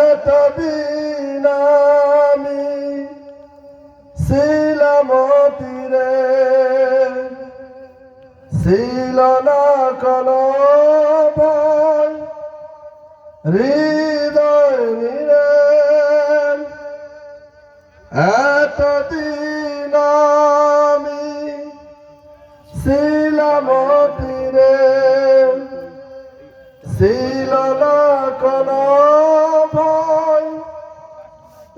এতদিন আমি ছিলাম তীরে, ছিল না কোনো ভয় হৃদয় নিরে। এতদিন আমি ছিলাম তীরে, ছিল না কোনো ভয়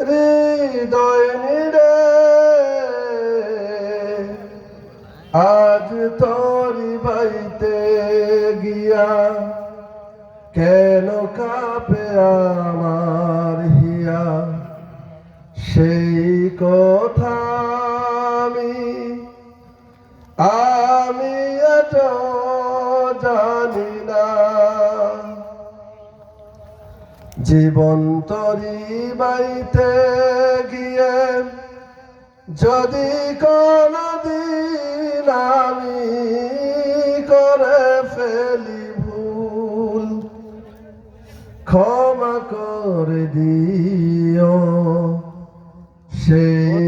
হৃদয় নিরে। আজ তোরি বাইতে গিয়া কেন কাঁপে আমার হিয়া, সেই কথা আমি এত জানি না। জীবন তরি বাইতে গিয়ে যদি কোনদিন আমি করে ফেলি ভুল, ক্ষমা করে দিও সেই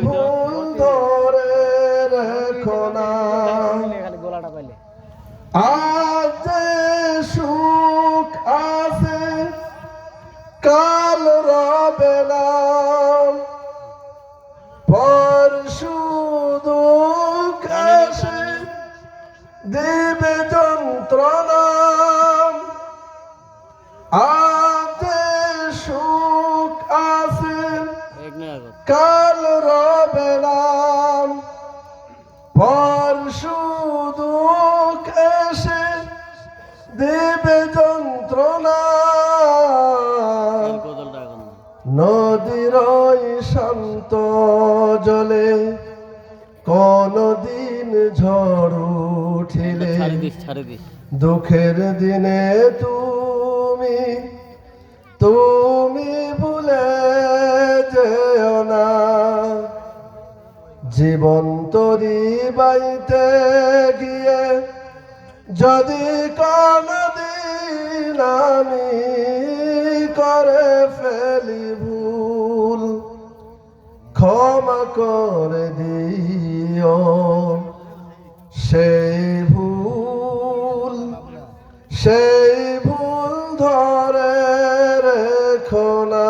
ভুল ধরে রেখো না। আজ যে সুখ আছে কাল রবে না, পরশু দুঃখ এসে দিবে যন্ত্রণা। আজ যে সুখ আছে কাল রবে না, পরশু দুঃখ এসে দিবে যন্ত্রণা। নদীর শান্ত জলে কোনদিন ঝড় উঠিলে, দুঃখের দিনে তুমি ভুলে যেও না। জীবন তরি বাইতে গিয়ে যদি কোনদিন আমি করে ফেলি ভুল, ক্ষমা করে দিও সেই ভুল ধরে রেখো না।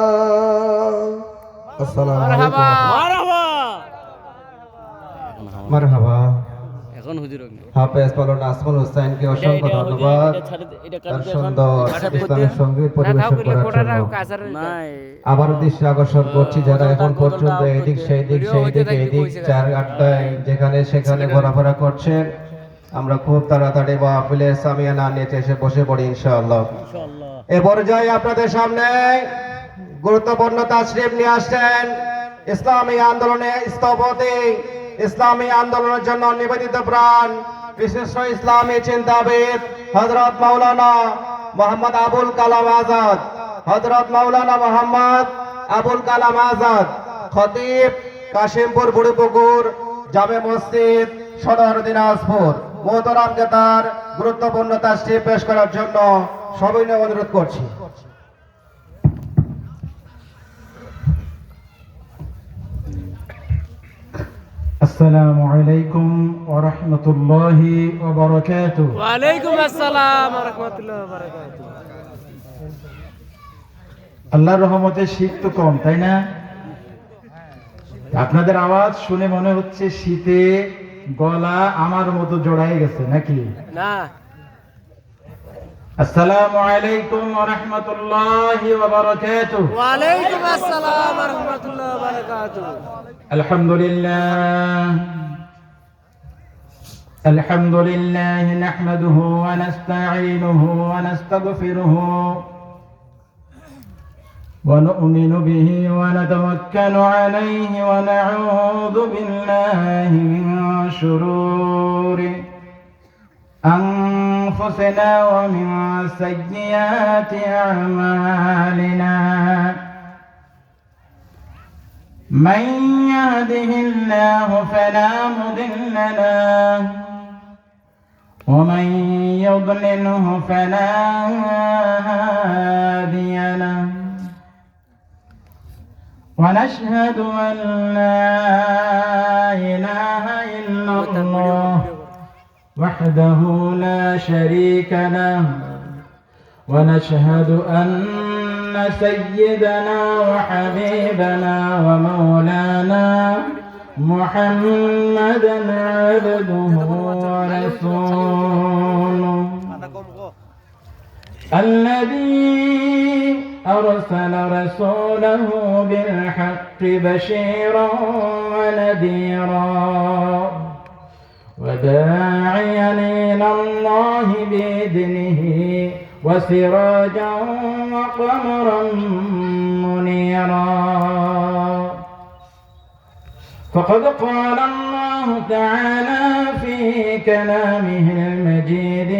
আসসালামু আলাইকুম। মারহাবা। হাফেজ মাওলানা আসমুল হোসেনকে অসংখ্য ধন্যবাদ তার সুন্দর ইসলামিক সঙ্গীত পরিবেশন করার জন্য। আবার দৃষ্টি আকর্ষণ করছি যারা এখন পর্যন্ত এদিক এদিক চার আড্ডায় যেখানে সেখানে ঘোরাফেরা করছেন, আমরা খুব তাড়াতাড়ি মাহফিলের সামিয়ানা নিয়ে এসে বসে পড়ি ইনশাআল্লাহ। এ পর্যায়ে আপনাদের সামনে গুরুত্বপূর্ণ তাশরিফ নিয়ে আসছেন ইসলামী আন্দোলনের স্থপতি, ইসলামী আন্দোলনের জন্য নিবেদিত প্রাণ বিশিষ্ট ইসলামী চিন্তাবিদ হযরত মাওলানা মোহাম্মদ আবুল কালাম আজাদ, হযরত মাওলানা মোহাম্মদ আবুল কালাম আজাদ, খতিব কাশিমপুর বুড়িপুকুর জামে মসজিদ সদর দিনাজপুর, মোহতারামকে তার গুরুত্বপূর্ণ তাশরিফ পেশ করার জন্য সবিনয় অনুরোধ করছি। السلام عليكم ورحمة الله وبركاته. وعليكم السلام ورحمة الله وبركاته. আল্লাহর রহমতে শীত তো কম, তাই না? আপনাদের আওয়াজ শুনে মনে হচ্ছে শীতে গলা আমার মতো জড়ায় গেছে নাকি? না। আসসালামু আলাইকুম ওয়া রাহমাতুল্লাহি ওয়া বারাকাতুহু। ওয়া আলাইকুম আসসালাম ওয়া রাহমাতুল্লাহি ওয়া বারাকাতুহু। الحمد لله نحمده ونستعينه ونستغفره ونؤمن به ونتوكل عليه ونعوذ بالله من شرور أنفسنا ومن سيئات أعمالنا. من يهده الله فلا مضل له ومن يضلله فلا هادي له ونشهد أن لا إله إلا الله وحده لا شريك له ونشهد أن سيدنا وحبيبنا ومولانا محمدا عبده ورسوله الذي أرسل رسوله بالحق بشيرا ونذيرا وداعيا إلى الله بإذنه وسراجا وقمرا منيرا فقد قال الله تعالى في كلامه المجيد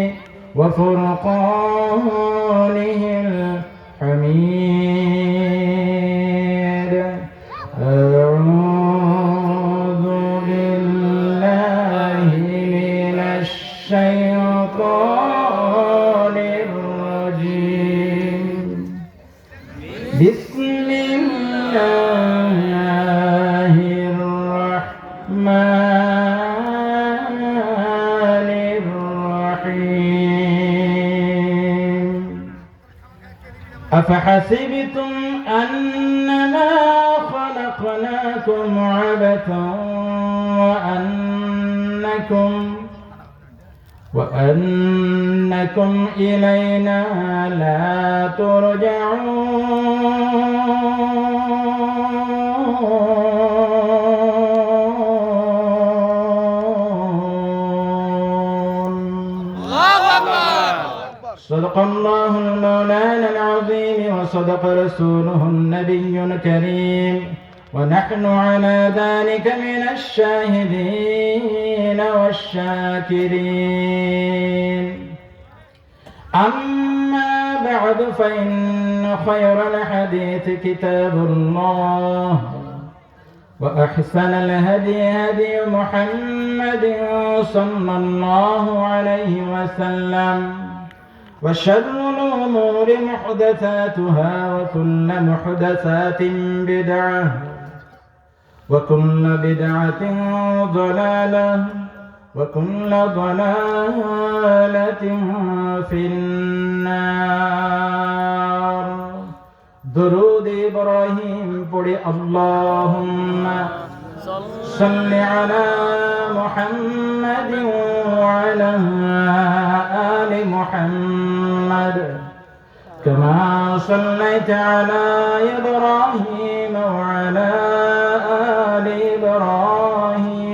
وفرقانه الحميد أعوذ بالله من الشيطان الرجيم بسم الله الرحمن الرحيم أفحسبتم أنما خلقناكم عبثا وأنكم إلينا لا ترجعون. صدق الله المولانا العظيم وصدق رسوله النبي الكريم ونحن على ذلك من الشاهدين والشاكرين. أما بعد فإن خير الحديث كتاب الله وأحسن الهدي هدي محمد صلى الله عليه وسلم وشر الأمور محدثاتها وكل محدثات بدعة وكل بدعة ضلالة وكل ضلالة في النار. درود إبراهيم پڑھی اللهم صل على محمد وعلى آل محمد كما صليت على إبراهيم وعلى آل إبراهيم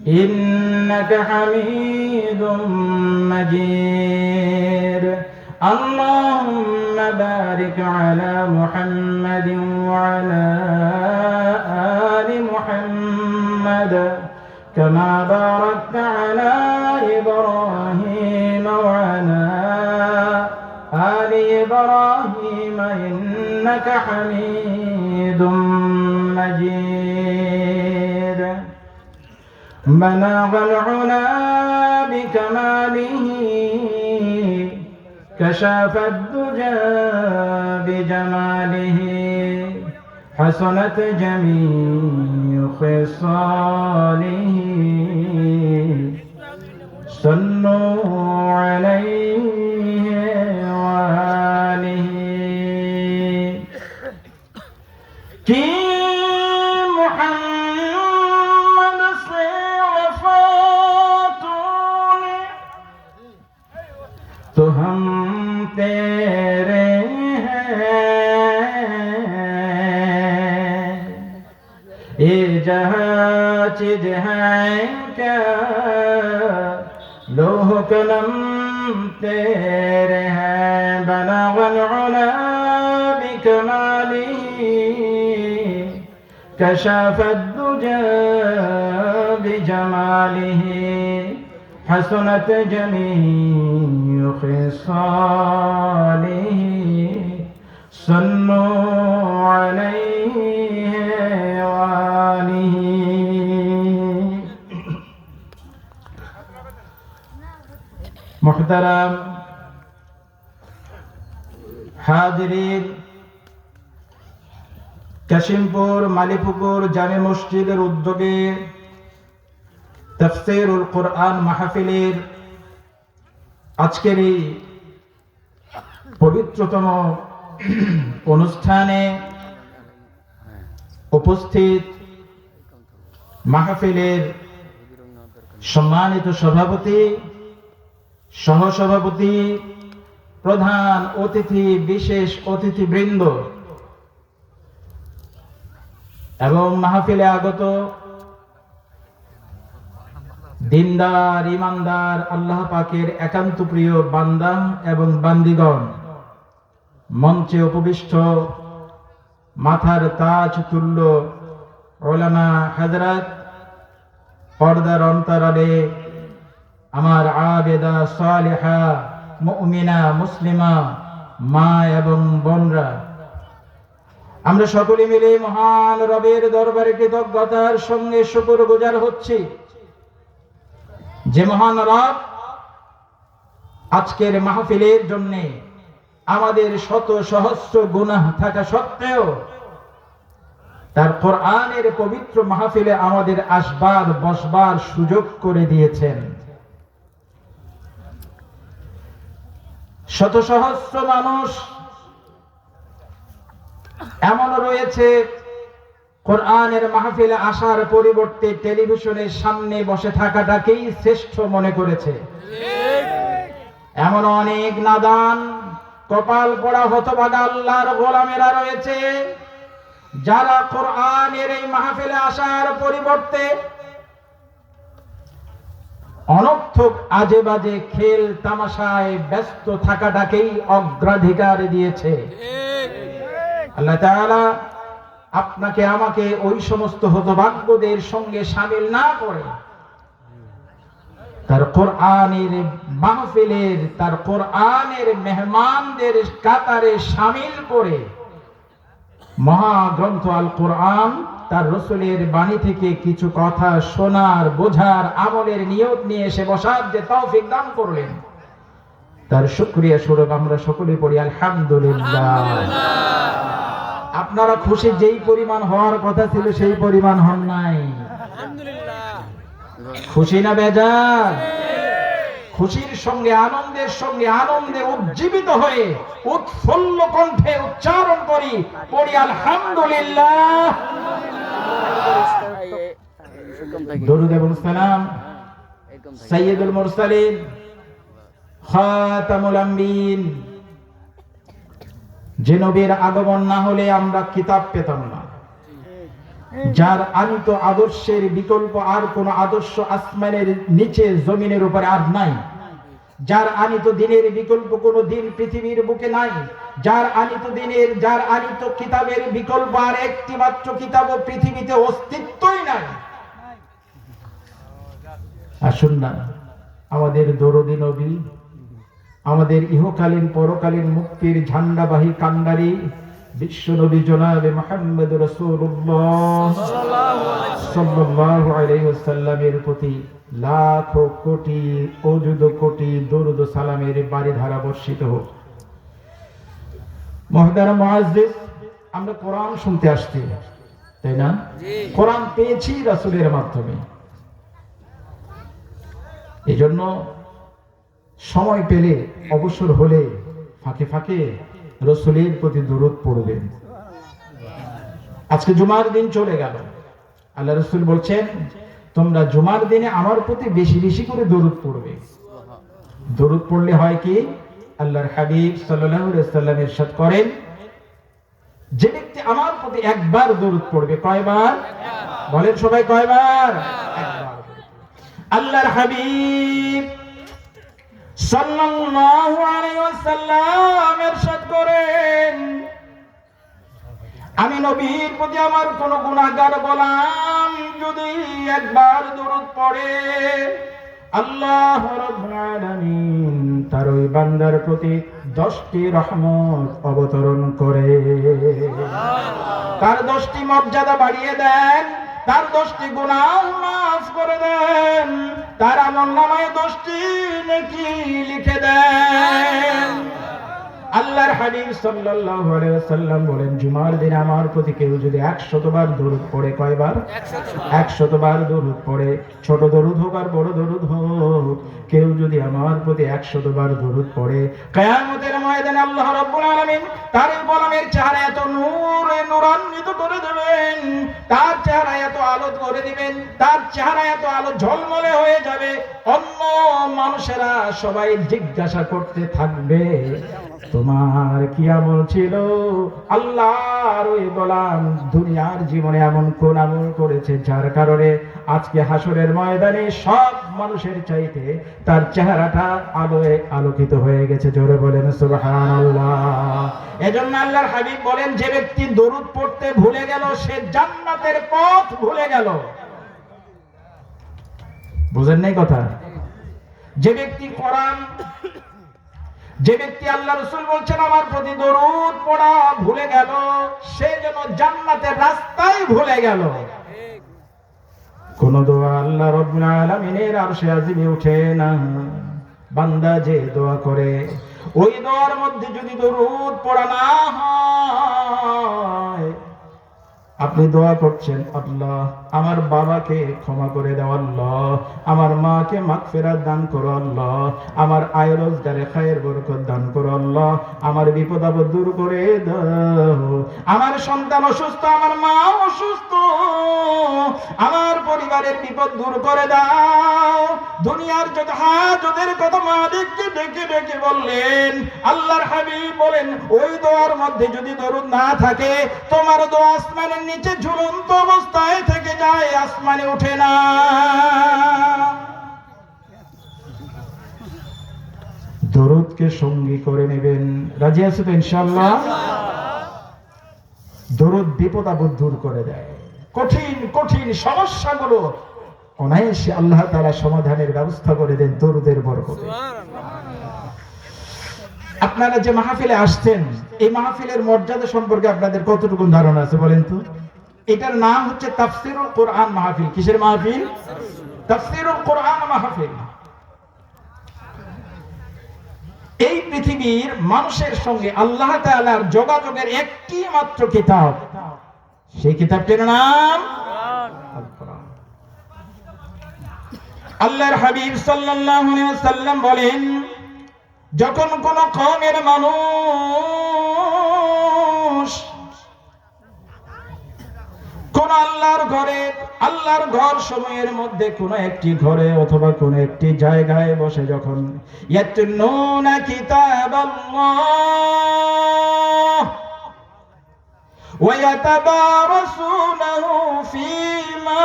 إنك حميد مجيد. اللهم بارك على محمد وعلى آل محمد كما باركت على إبراهيم وعلى آل إبراهيم إنك حميد مجيد. بلغ العلا بكماله كشف الدجى بجماله حسنت جميع خصاله صلوا عليه وآله. कि मोहम्मद से वफा तूने तो हम तेरे हैं. ये जहाँ चीज है क्या लोह कलम तेरे हैं. बलगल उला बिकमालिही كشف الدجى بجماله حسنت جميع خصاله صلوا عليه وآله. মুহতারাম হাজিরিন, কাশিমপুর মালিপুকুর জামে মসজিদের উদ্যোগে তাফসীরুল কোরআন মাহফিলের আজকের এই পবিত্রতম অনুষ্ঠানে উপস্থিত মাহফিলের সম্মানিত সভাপতি, সহসভাপতি, প্রধান অতিথি, বিশেষ অতিথিবৃন্দ এবং মাহফিলে আগত দিনদার, ইমানদার, আল্লাহ পাকের একান্ত প্রিয় বান্দা এবং বান্দিগণ, মঞ্চে উপবিষ্ট মাথার তাজ তুল্য উলামা হযরত, পর্দার অন্তরালে আমার আবেদা সালেহা মুমিনা মুসলিমা মা এবং বোনরা, আমরা সকলে মিলে মহান রবের দরবারে কৃতজ্ঞতার সঙ্গে শুকরগুজার হচ্ছি যে মহান রব আজকের মাহফিলের জন্য আমাদের শত সহস্র গুনাহ থাকা সত্ত্বেও তার কোরআনের পবিত্র মাহফিলে আমাদের আসবার বসবার সুযোগ করে দিয়েছেন। শত সহস্র মানুষ এমন রয়েছে কোরআনের মাহফিলে আসার পরিবর্তে টেলিভিশনের সামনে বসে থাকাটাকেই শ্রেষ্ঠ মনে করেছে। এমন অনেক নাদান কপাল পোড়া হতভাগা আল্লাহর গোলামেরা রয়েছে যারা কোরআনের এই মাহফিলে আসার পরিবর্তে অনর্থক আজে বাজে খেল তামাশায় ব্যস্ত থাকাটাকেই অগ্রাধিকার দিয়েছে। আল্লাহ তাআলা আপনাকে আমাকে ওই সমস্ত হতভাগ্যদের সঙ্গে শামিল না করে তার কোরআনের মাহফিলের, তার কোরআনের মেহমানদের কাতারে শামিল করে মহাগ্রন্থ আল কোরআন তার রাসূলের বাণী থেকে কিছু কথা শোনার, বোঝার, আমলের নিয়ত নিয়ে এসে বসার যে তৌফিক দান করলেন, তার শুকরিয়া স্বরূপ আমরা সকলে পড়ি আলহামদুলিল্লাহ। আপনারা খুশি যেই পরিমাণ হওয়ার কথা ছিল সেই পরিমাণ হন নাই। খুশি না বেজার? খুশির সঙ্গে আনন্দের সঙ্গে আনন্দে উজ্জীবিত হয়ে উৎফুল্ল কণ্ঠে উচ্চারণ করি, পড়ি আলহামদুলিল্লাহ। দরুদ এবং সালাম সাইয়্যিদুল মুরসালিন খাতামুল আম্বিয়িন, যে নবীর আগমন না হলে আমরা কিতাব পেতাম না, যার আনিত আদর্শের বিকল্প আর কোন আদর্শ আসমানের নিচে জমিনের উপরে আর নাই, যার আনিত দিনের বিকল্প কোন দিন পৃথিবীর বুকে নাই, যার আনিত দিনের, যার আনিত কিতাবের বিকল্প আর একটি মাত্র কিতাবও পৃথিবীতে অস্তিত্বই নাই। আসুন না আমাদের দরদী নবী, আমাদের ইহকালীন পরকালীন মুক্তির ঝান্ডাবাহী কান্ডারি বিশ্ব নবী জনাবে মুহাম্মদ রাসূলুল্লাহ সাল্লাল্লাহু আলাইহি ওয়াসাল্লামের প্রতি লাখ কোটি অযুত কোটি দরুদ ও সালামের বারিধারা বর্ষিত হোক। মুহতারাম মুআজ্জিজ, আমরা কোরআন শুনতে আসছি, তাই না? কোরআন পেয়েছি রাসূলের মাধ্যমে। এজন্য সময় পেলে, অবসর হলে ফাঁকে ফাঁকে রাসূলের প্রতি দরুদ পড়বেন। আজকে জুমার দিন চলে গেল, আল্লাহ রাসূল বলছেন তোমরা জুমার দিনে আমার প্রতি বেশি বেশি করে দরুদ পড়বে। দরুদ পড়লে হয় কি, আল্লাহর হাবিব সাল্লাল্লাহু আলাইহি ওয়াসাল্লাম ইরশাদ করেন, যে ব্যক্তি আমার প্রতি একবার দরুদ পড়বে, কয়বার বলেন সবাই, কয়বার? একবার। আল্লাহর হাবিব সাল্লাল্লাহু আলাইহি ওয়াসাল্লাম ইরশাদ করেন, আমি নবীর প্রতি আমার কোন গুনাহগার গোলাম যদি একবার দরুদ পড়ে, আল্লাহ রাব্বুল আলামিন তার ওই বান্দার প্রতি 10টি রহমত অবতরণ করে, তার 10টি মর্যাদা বাড়িয়ে দেন, তার 10টি গুনাহ মাফ করে দেন, তার আমলনামায় 10টি নেকি লিখে দেন। আল্লাহর হাবিব সাল্লাল্লাহু আলাইহি ওয়াসাল্লাম বলেন, জুমার দিন আমার প্রতি কেউ যদি 100 বার দরুদ পড়ে, কয়বার? 100 বার দরুদ পড়ে, ছোট দরুদ হোক আর বড় দরুদ হোক, কেউ যদি আমার প্রতি 100 বার দরুদ পড়ে, কিয়ামতের ময়দানে আল্লাহ রাব্বুল আলামিন তার গোলামের চেহারা এত নূরে নূরান্বিত করে দেবেন, তার চেহারা এত আলো করে দিবেন, তার চেহারা এত আলো ঝলমলে হয়ে যাবে, অন্য মানুষেরা সবাই জিজ্ঞাসা করতে থাকবে, তোমার কি আমল ছিল? আল্লাহর ওই গোলাম দুনিয়ার জীবনে এমন কোন আমল করেছে যার কারণে আজকে হাসরের ময়দানে সব মানুষের চাইতে তার চেহারাটা আলোয় আলোকিত হয়ে গেছে। জোরে বলেন সুবহানাল্লাহ। এজন্য আল্লাহর হাবিব বলেন, যে ব্যক্তি দরুদ পড়তে ভুলে গেল সে জান্নাতের পথ ভুলে গেল। বুঝেন নাই কথা? যে ব্যক্তি কোরআন, যে ব্যক্তি আল্লাহ রাসূল বলছেন আমার প্রতি দরুদ পড়া ভুলে গেল, সে যেন জান্নাতের রাস্তায় ভুলে গেল। কোন দোয়া আল্লাহ রাব্বুল আলামিনের আরশে আজিমে ওঠে না, বান্দা যে দোয়া করে ওই দোয়ার মধ্যে যদি দরুদ পড়া না হয়, আপনি দোয়া করছেন, আল্লাহ আমার বাবাকে ক্ষমা করে দাও, আল্লাহ আমার মাকে মাগফিরাত দান করো, আল্লাহ আমার আয় রোজগারে খায়ের বরকত দান করো, আল্লাহ আমার বিপদ আপদ দূর করে দাও, আমার সন্তান অসুস্থ, আমার মা অসুস্থ, আমার পরিবারের বিপদ দূর করে দাও। দুনিয়ার যত হাজাতের কথা মালিককে ডেকে ডেকে বললেন। আল্লাহর হাবিব বলেন, ওই দোয়ার মধ্যে যদি দরুদ না থাকে, তোমার দোয়া আসমানের নিচে ঝুলন্ত অবস্থায় থেকে যায়, আসমানে ওঠে না। দরুদকে সঙ্গী করে নেবেন। রাজি আছো তো ইনশাআল্লাহ? দরুদ বিপদ আপদ দূর করে দেয়, কঠিন কঠিন সমস্যাগুলো অনায়াসে আল্লাহ তাআলা সমাধানের ব্যবস্থা করে দেন দরুদের বরকতে। আপনারা যে মাহফিলে আসছেন, এই মাহফিলের মর্যাদা সম্পর্কে আপনাদের কতটুকু ধারণা আছে বলেন তো? এটার নাম হচ্ছে তাফসীরুল কোরআন মাহফিল। কিসের মাহফিল? তাফসীরুল কোরআন মাহফিল। এই পৃথিবীর মানুষের সঙ্গে আল্লাহ তাআলার যোগাযোগের একটি মাত্র কিতাব, সেই কিতাবটির নাম আল কোরআন। আল্লাহর হাবিব সাল্লাল্লাহু আলাইহি ওয়াসাল্লাম বলেন, যখন কোন কওমের মানুষ কোন আল্লাহর ঘরে, আল্লাহর ঘর সময়ের মধ্যে কোন একটি ঘরে অথবা কোন একটি জায়গায় বসে যখন ইয়াতলুনা কিতাবাল্লাহ ওয়া ইয়াতাদারাসুনাহু ফীমা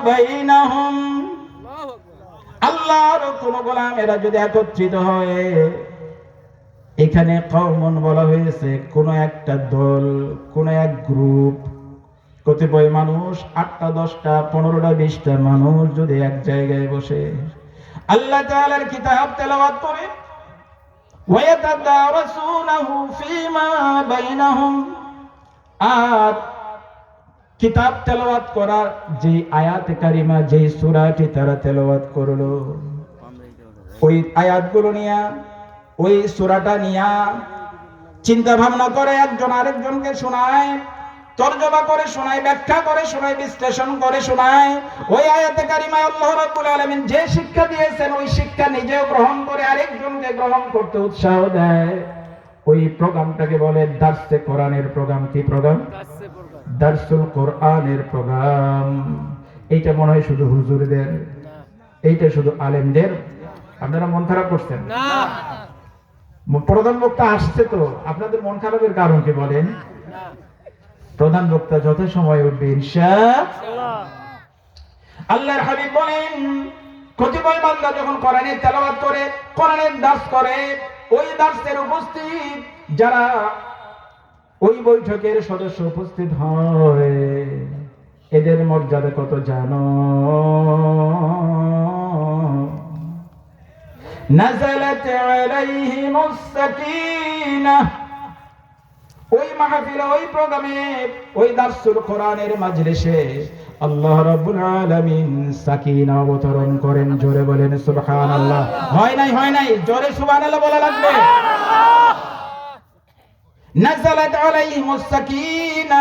বাইনাহুম, আল্লাহর কোন গোলামেরা যদি একত্রিত হয়, এখানে কওমন বলা হয়েছে কোন একটা দল, কোন এক গ্রুপ, কতিপয় মানুষ, 8টা 10টা 15টা 20টা মানুষ যদি এক জায়গায় বসে আল্লাহ তাআলার কিতাব তেলাওয়াত করে, ওয়া ইয়াতাদারাসুনাহু ফীমা বাইনাহুম, আর কিতাব তেলাওয়াত করার যে আয়াত কারিমা, যে সূরাটি তারা তেলাওয়াত করলো, ওই আয়াতগুলো নিয়ে, ওই সূরাটা নিয়ে চিন্তা ভাবনা করে একজন আরেকজনকে শোনায়, তরজমা করে শোনায়, ব্যাখ্যা করে শোনায়, বিশ্লেষণ করে শোনায়। ওই আয়াতে কারিমায় আল্লাহ রাব্বুল আলামিন যে শিক্ষা দিয়েছেন, ওই শিক্ষা নিজেও গ্রহণ করে আরেকজনকে গ্রহণ করতে উৎসাহ দেয়। ওই প্রোগ্রামটাকে বলে দার্সে কোরআনের প্রোগ্রাম। কি প্রোগ্রাম? দার্সুল কোরআনের প্রোগ্রাম। এইটা মনে হয় শুধু হুজুরদের, এইটা শুধু আলেমদের। আপনারা মন খারাপ করছেন না? প্রধান বক্তা আসছে তো, আপনাদের মন খারাপের কারণ কি বলেন? প্রধান বক্তা যত সময় উঠবে ইনশাআল্লাহ। আল্লাহর হাবিব বলেন, কতিপয় বান্দা যখন কোরআনের তেলাওয়াত করে, কোরআনের দার্স করে, ওই দার্সের উপস্থিত যারা ওই বৈঠকের সদস্য উপস্থিত হয়, এদের মর্যাদা কত জানো? নাযালাত আলাইহিমুস সাকিনাহ, ওই মাহফিলে, ওই প্রোগ্রামে, ওই দার্সুল কোরআনের মাজলিসে আল্লাহ রাব্বুল আলামিন সাকিনা অবতরণ করেন। জোরে বলেন সুবহানাল্লাহ। হয় নাই, জোরে সুবহানাল্লাহ বলা লাগবে। নাযালাত আলাইহিমুস সাকিনা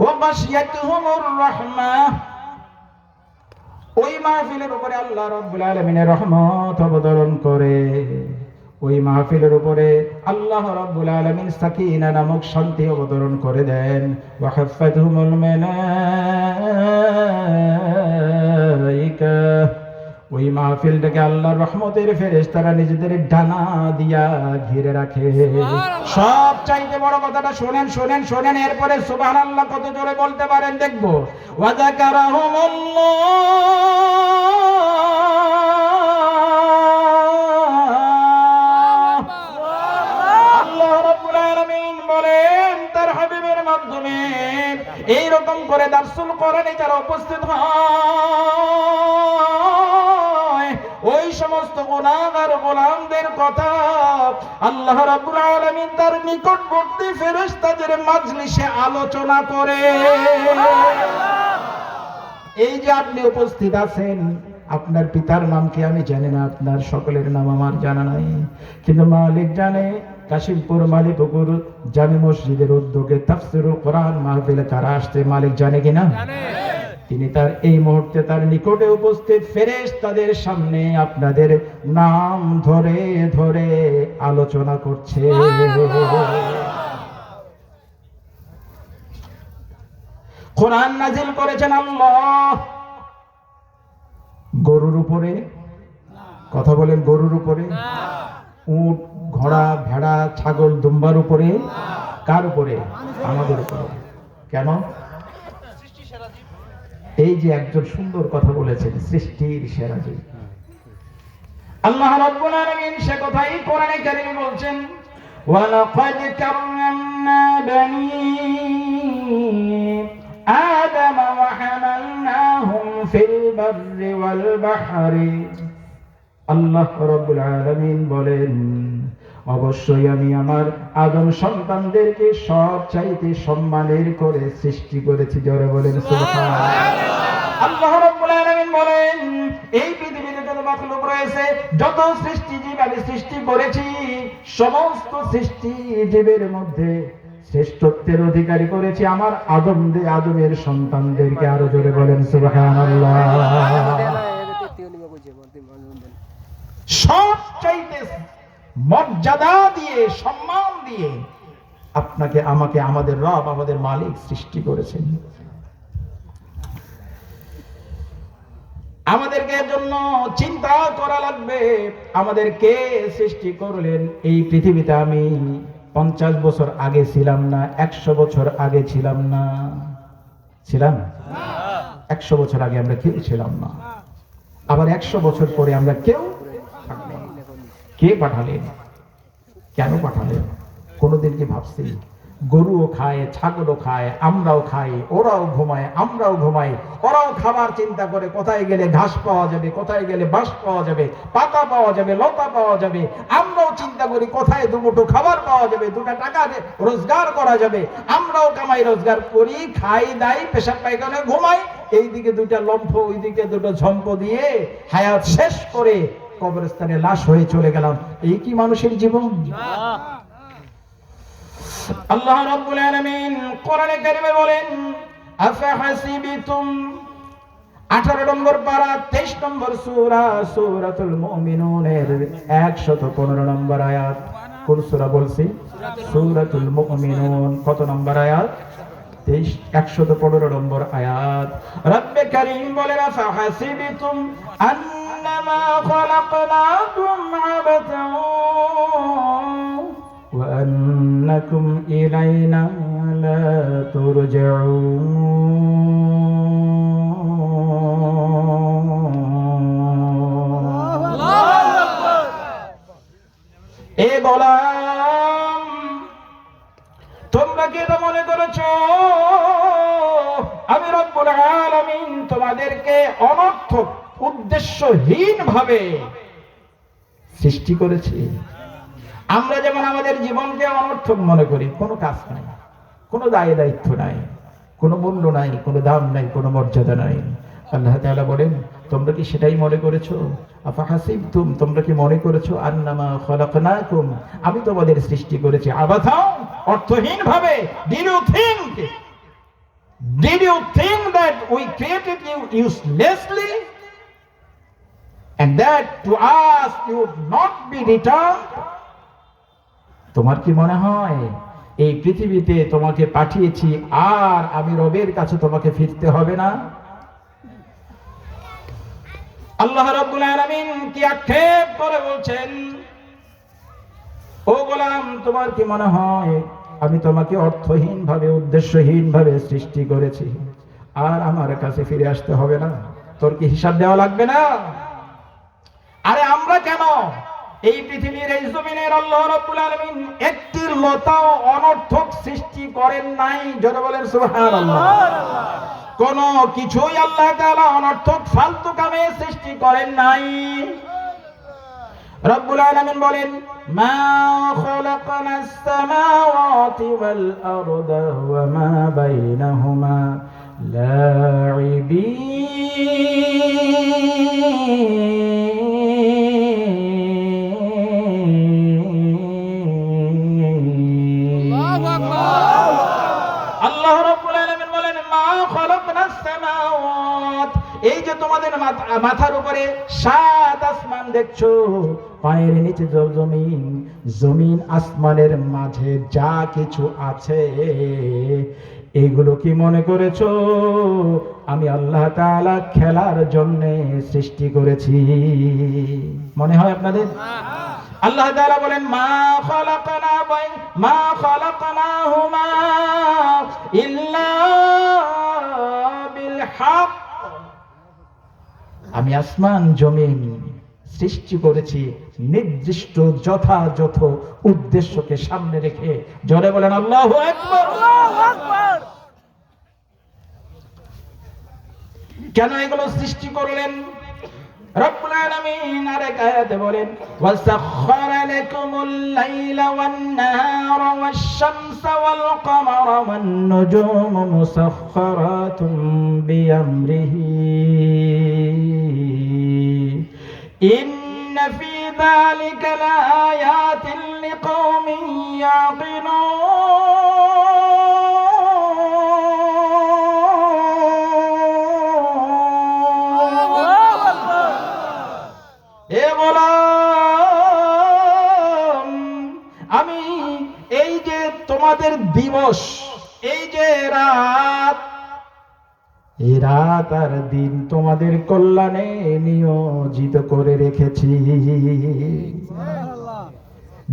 ওয়া গাশিয়াতুহুমুর রাহমাহ। ওই মাহফিলের উপরে আল্লাহ রাব্বুল আলামিনের রহমত অবতরণ করে। ওই মাহফিলের উপরে আল্লাহ রাব্বুল আলামিন সাকিনা নামক শান্তি অবতরণ করে দেন। ওয়া হাফাতহুমুল মালায়েকা। ওই মাহফিলটাকে আল্লাহর রহমতের ফেরেশতারা নিজেদের ডানা দিয়া ঘিরে রাখে। সব চাইতে বড় কথাটা শোনেন, এরপরে সুবহানাল্লাহ কত জোরে বলতে পারেন দেখবো। ওয়া যাকারাহুমুল্লাহ, আল্লাহ রাব্বুল আলামিন বলেন তার হাবিবের মাধ্যমে এইরকম করে দারসুল কোরআনে যারা উপস্থিত হয়, ওই সমস্ত গুনাহগার গোলামদের কথা আল্লাহ রাব্বুল আলামিন তার নিকটবর্তী ফেরেশতাদের মাজলিসে আলোচনা করে। এই যে আপনি উপস্থিত আছেন, আপনার পিতার নাম কি আমি জানি না, আপনার সকলের নাম আমার জানা নাই, কিন্তু মালিক জানে। কাশিমপুর মালিকপুর জামি মসজিদের উদ্যোগে তাফসীরুল কোরআন মাহফিলে কারা আসছে মালিক জানে কিনা? তিনি তার এই মুহূর্তে তার নিকটে উপস্থিত ফেরেশতাদের সামনে আপনাদের নাম ধরে ধরে আলোচনা করছে। কোরআন নাজিল করেছেন আল্লাহ গরুর উপরে। কথা বলেন, গরুর উপরে? উট, ঘোড়া, ভেড়া, ছাগল, দুম্বার উপরে? কার উপরে? আমাদের উপরে। কেন? এই যে একজন সুন্দর কথা বলেছেন, সৃষ্টির সেরা জীব আল্লাহ রাব্বুল আলামিন, সে কথাই কোরআনে কারীমে বলছেন, ওয়ালাকাদ কাররামনা বানি আদম ওয়া হামালনাহুম ফিল বাররি ওয়াল বাহরি। আল্লাহ রাব্বুল আলামিন বলেন, অবশ্যই আমি আমার আদম সন্তানদেরকে সব চাইতে সম্মানের করে সৃষ্টি করেছি। জোরে বলেন সুবহানাল্লাহ। আল্লাহ রাব্বুল আলামিন বলেন, এই পৃথিবীতে যত মাখলুক রয়েছে, যত সৃষ্টিজীব আমি সৃষ্টি করেছি, সমস্ত সৃষ্টিজীবের মধ্যে শ্রেষ্ঠত্বের অধিকারী করেছি আমার আদমের সন্তানদেরকে। আরো জোরে বলেন সুবহানাল্লাহ। সব চাইতে মর্যাদা দিয়ে, সম্মান দিয়ে আপনাকে আমাকে আমাদের রব, আমাদের মালিক সৃষ্টি করেছেন। আমাদেরকে এর জন্য চিন্তা করা লাগবে, আমাদের কে সৃষ্টি করলেন। এই পৃথিবীতে আমি 50 বছর আগে ছিলাম না, 100 বছর আগে ছিলাম না। ছিলাম? 100 বছর আগে আমরা কেউ ছিলাম না, আবার 100 বছর পরে আমরা কেউ থাকবো না। কে পাঠালেন? কেন পাঠালেন? কোনদিন কি ভাবছি? গরুও খায়, ছাগলও খায়, আমরাও খাই, ওরাও ঘুমায়, আমরাও ঘুমাই। ওরাও খাবার চিন্তা করে কোথায় গেলে ঘাস পাওয়া যাবে, কোথায় গেলে বাঁশ পাওয়া যাবে, পাতা পাওয়া যাবে, লতা পাওয়া যাবে। আমরাও চিন্তা করি কোথায় দুমুঠো খাবার পাওয়া যাবে, 2টা টাকা রোজগার করা যাবে। আমরাও কামাই রোজগার করি, খাই দাই, পেশাব পায়খানায় ঘুমাই। এইদিকে 2টা লম্ফ, ওইদিকে 2টো ঝম্প দিয়ে হায়াত শেষ করে কবরস্থানে লাশ হয়ে চলে গেলাম। এই কি মানুষের জীবন? আল্লাহ রাব্বুল আলামিন কোরআনে কারীমে বলেন, আফাহাসিবিতুম, 18 নম্বর পারা 23 নম্বর সূরা, সূরাতুল মুমিনুনের 115 নম্বর আয়াত। কোন সূরা বলছি? সূরাতুল মুমিনুন। কত নম্বর আয়াত? 23, 115 নম্বর আয়াত। রব্বে কারীম বলেন, আফাহাসিবিতুম আন্নামা খালাকনাকুম আবাতান وأنكم إلينا لا ترجعون। এ গোলাম, তোমরা কি এটা মনে করেছো আমি রব্বুল আলামিন তোমাদেরকে অনর্থক, উদ্দেশ্যহীন ভাবে সৃষ্টি করেছি? আমরা যেমন আমাদের জীবনকে অনর্থক মনে করি, কোনো কাজ নাই, কোনো দায় দায়িত্ব নাই, কোনো মূল্য নাই, কোনো দাম নাই, কোনো মর্যাদা নাই। আল্লাহ তাআলা বলেন, তোমরা কি সেটাই মনে করেছো? আফাহাসিবতুম, তোমরা কি মনে করেছো আন্নামা খলাকনাকুম, আমি তোমাদের সৃষ্টি করেছি আবাথা, অর্থহীন ভাবে? Did you think that we created you uselessly and that to us you would not be returned? তোমার কি মনে হয় এই পৃথিবীতে তোমাকে পাঠিয়েছি আর আমি রবের কাছে তোমাকে ফিরতে হবে না? আল্লাহ রাব্বুল আলামিন কি আক্ষেপ করে বলছেন, ও গোলাম তোমার কি মনে হয় আমি তোমাকে অর্থহীন ভাবে, উদ্দেশ্যহীন ভাবে সৃষ্টি করেছি আর আমার কাছে ফিরে আসতে হবে না? তোর কি হিসাব দেওয়া লাগবে না? আরে আমরা কেন এই পৃথিবীর এই জমিনের আল্লাহ রাব্বুল আলামিন একটি লতাও অনর্থক সৃষ্টি করেন নাই। জোরে বলেন সুবহানাল্লাহ। কোন কিছুই আল্লাহ তাআলা অনর্থক ফালতু কামে সৃষ্টি করেন নাই। রব্বুল আলামিন বলেন, মা খালাকনাস সামাওয়াতি ওয়াল আরদা ওয়া মা বাইনাহুমা লাঈবিন। আল্লাহ রাব্বুল আলামিন বলেন, মা খালাকনাস সামাওয়াত, এই যে তোমাদের মাথার উপরে 7 আসমান দেখছো, পায়ের নিচে জমিন, জমিন আসমানের মাঝে যা কিছু আছে এগুলো কি মনে করেছো আমি আল্লাহ তাআলা খেলার জন্য সৃষ্টি করেছি? মনে হয় আপনাদের? আল্লাহ তাআলা বলেন, মা খালাকনাহুমা ইল্লা বিল হক, আমি আসমান জমিন সৃষ্টি করেছি নির্দিষ্ট যথাযথ উদ্দেশ্যকে সামনে রেখে। জোরে বলেন আল্লাহু আকবার। আল্লাহু আকবার। কেন এগুলো সৃষ্টি করলেন? রব্বুল আলামিন আরেক আয়াতে বলেন, ওয়াসাখখারা লাকুমুল লাইলা ওয়ান নাহারা ওয়াশ শামসা ওয়াল কমারা ওয়ান নুজুমু মুসাখখারাতুম বিআমরিহি ইন্না ফি যালিকা লাআয়াতিন লিকাওমিন ইয়াকিলুন। আমি এই যে তোমাদের দিবস, এই যে রাত, এই রাত আর দিন তোমাদের কল্যাণে নিয়োজিত করে রেখেছি।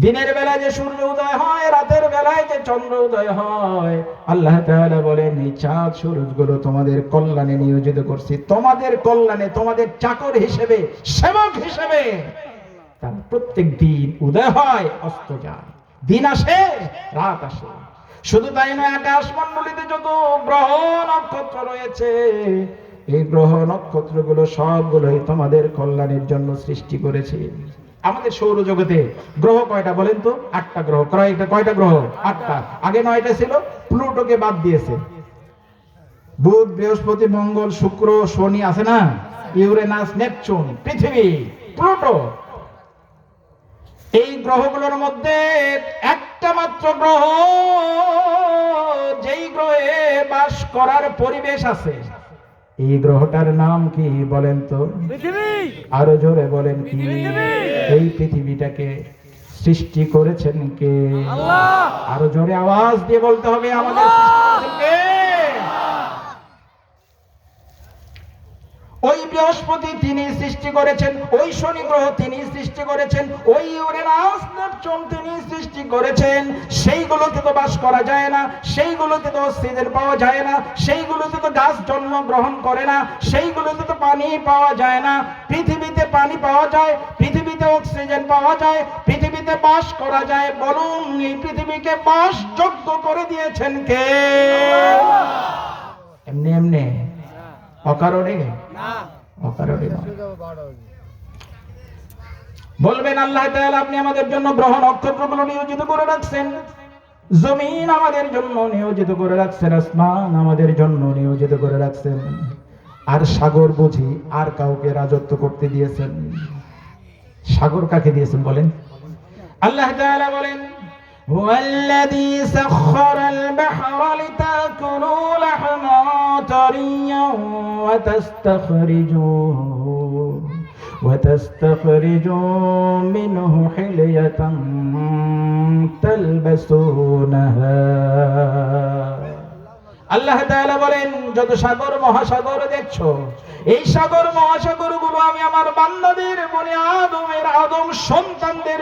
দিনের বেলায় যে সূর্য উদয় হয়, রাতের বেলায় যে চন্দ্র উদয় হয়, আল্লাহ তাআলা বলেন এই চাঁদ সূরজগুলো তোমাদের কল্যাণে নিয়োজিত করছি, তোমাদের কল্যাণে, তোমাদের চাকর হিসেবে, সেবক হিসেবে। তার প্রত্যেক দিন উদয় হয়, অস্ত যায়, দিন আসে, রাত আসে। শুধু তাই নয়, আকাশ মণ্ডলীতে যত গ্রহ নক্ষত্র রয়েছে, এই গ্রহ নক্ষত্রগুলো সবগুলোই তোমাদের কল্যাণের জন্য সৃষ্টি করেছি। আমাদের সৌরজগতে গ্রহ কয়টা বলেন তো? 8টা গ্রহ। কয়টা গ্রহ? 8টা। আগে 9টা ছিল, প্লুটোকে বাদ দিয়েছে। বুধ, বৃহস্পতি, মঙ্গল, শুক্র, শনি আছে না, ইউরেনাস, নেপচুন, পৃথিবী, প্লুটো। এই গ্রহগুলোর মধ্যে একটা মাত্র গ্রহ যেই গ্রহে বাস করার পরিবেশ আছে, এই গ্রহটার নাম কি বলেন তো? পৃথিবী। আরো জোরে বলেন কি? এই পৃথিবীটাকে সৃষ্টি করেছেন কে? আল্লাহ। আরো জোরে আওয়াজ দিয়ে বলতে হবে, আমাদের সৃষ্টি করেছেন কে? ওই বৃহস্পতি তিনি সৃষ্টি করেছেন, ওই শনি গ্রহ তিনি সৃষ্টি করেছেন, ওই ইউরেনাস, নেপচুন তিনি সৃষ্টি করেছেন। সেইগুলোতে তো বাস করা যায় না, সেইগুলোতে তো অক্সিজেন পাওয়া যায় না, সেইগুলোতে তো গাছ জন্মগ্রহণ করে না, সেইগুলোতে তো পানি পাওয়া যায় না। পৃথিবীতে পানি পাওয়া যায়, পৃথিবীতে অক্সিজেন পাওয়া যায়, পৃথিবীতে বাস করা যায়। বলুন, এই পৃথিবীকে বাসযোগ্য করে দিয়েছেন কে? এমনি এমনি, অকারণে না, অকারণে না। বলবেন আল্লাহ তাআলা আপনি আমাদের জন্য গ্রহ নক্ষত্রগুলো নিয়োজিত করে রাখছেন, জমিন আমাদের জন্য নিয়োজিত করে রাখছেন, আসমান আমাদের জন্য নিয়োজিত করে রাখছেন, আর সাগর বুঝি আর কাউকে রাজত্ব করতে দিয়েছেন? সাগর কাকে দিয়েছেন বলেন? আল্লাহ তাআলা বলেন, হুয়াল্লাযী সাখখারাল বাহরা লিতাকুলু লাহমান তারিয়ান ওয়া তাস্তাখরিজু মিনহু হিলিয়াতান তালবাসুনাহা। আল্লাহ তাআলা বলেন, যত সাগর মহাসাগর দেখছো, এই সাগর মহাসাগরগুলো আমি আমার বান্দাদের, বনি আদমের, আদম সন্তানদের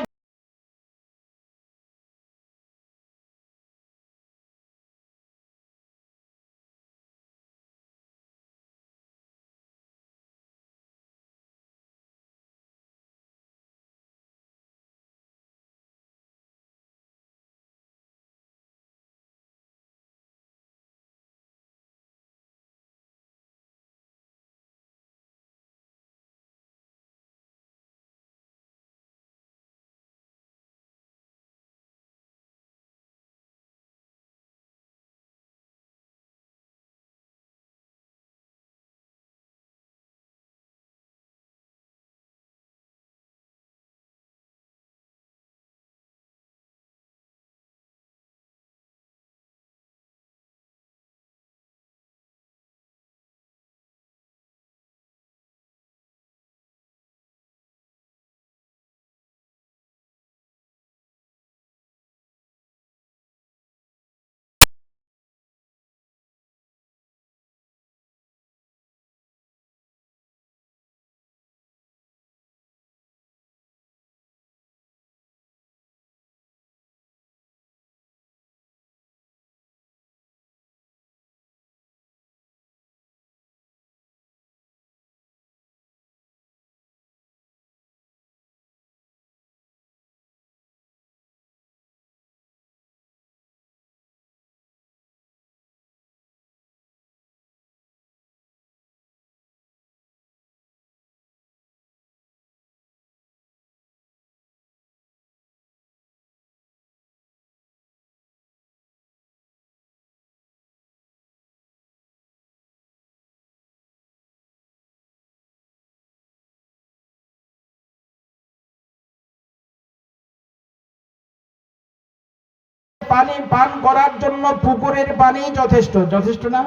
পানি পান করার জন্য পুকুরের পানি যথেষ্ট, যথেষ্ট না?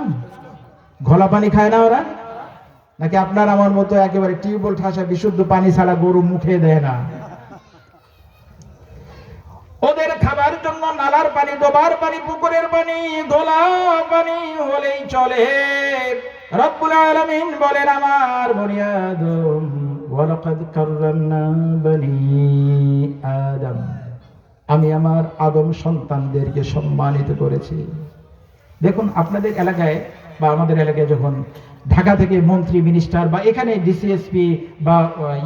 ঘোলা পানি খায় না ওরা? নাকি আপনার আমার মতো একেবারে টিউবওয়েল ঠাসা বিশুদ্ধ পানি ছাড়া গরু মুখে দেয় না? ওদের খাবার জন্য নালার পানি, ডোবার পানি, পুকুরের পানি, ঘোলা পানি হলেই চলে। রব্বুল আলামিন বলেন, আমার বনি আদম, ওয়ালাকাদ কাররামনা বনি আদম, আমি আমার আদম সন্তানদেরকে সম্মানিত করেছি। দেখুন, আপনাদের এলাকায় বা আমাদের এলাকায় যখন ঢাকা থেকে মন্ত্রী, মিনিস্টার বা এখানে ডিসিএসপি বা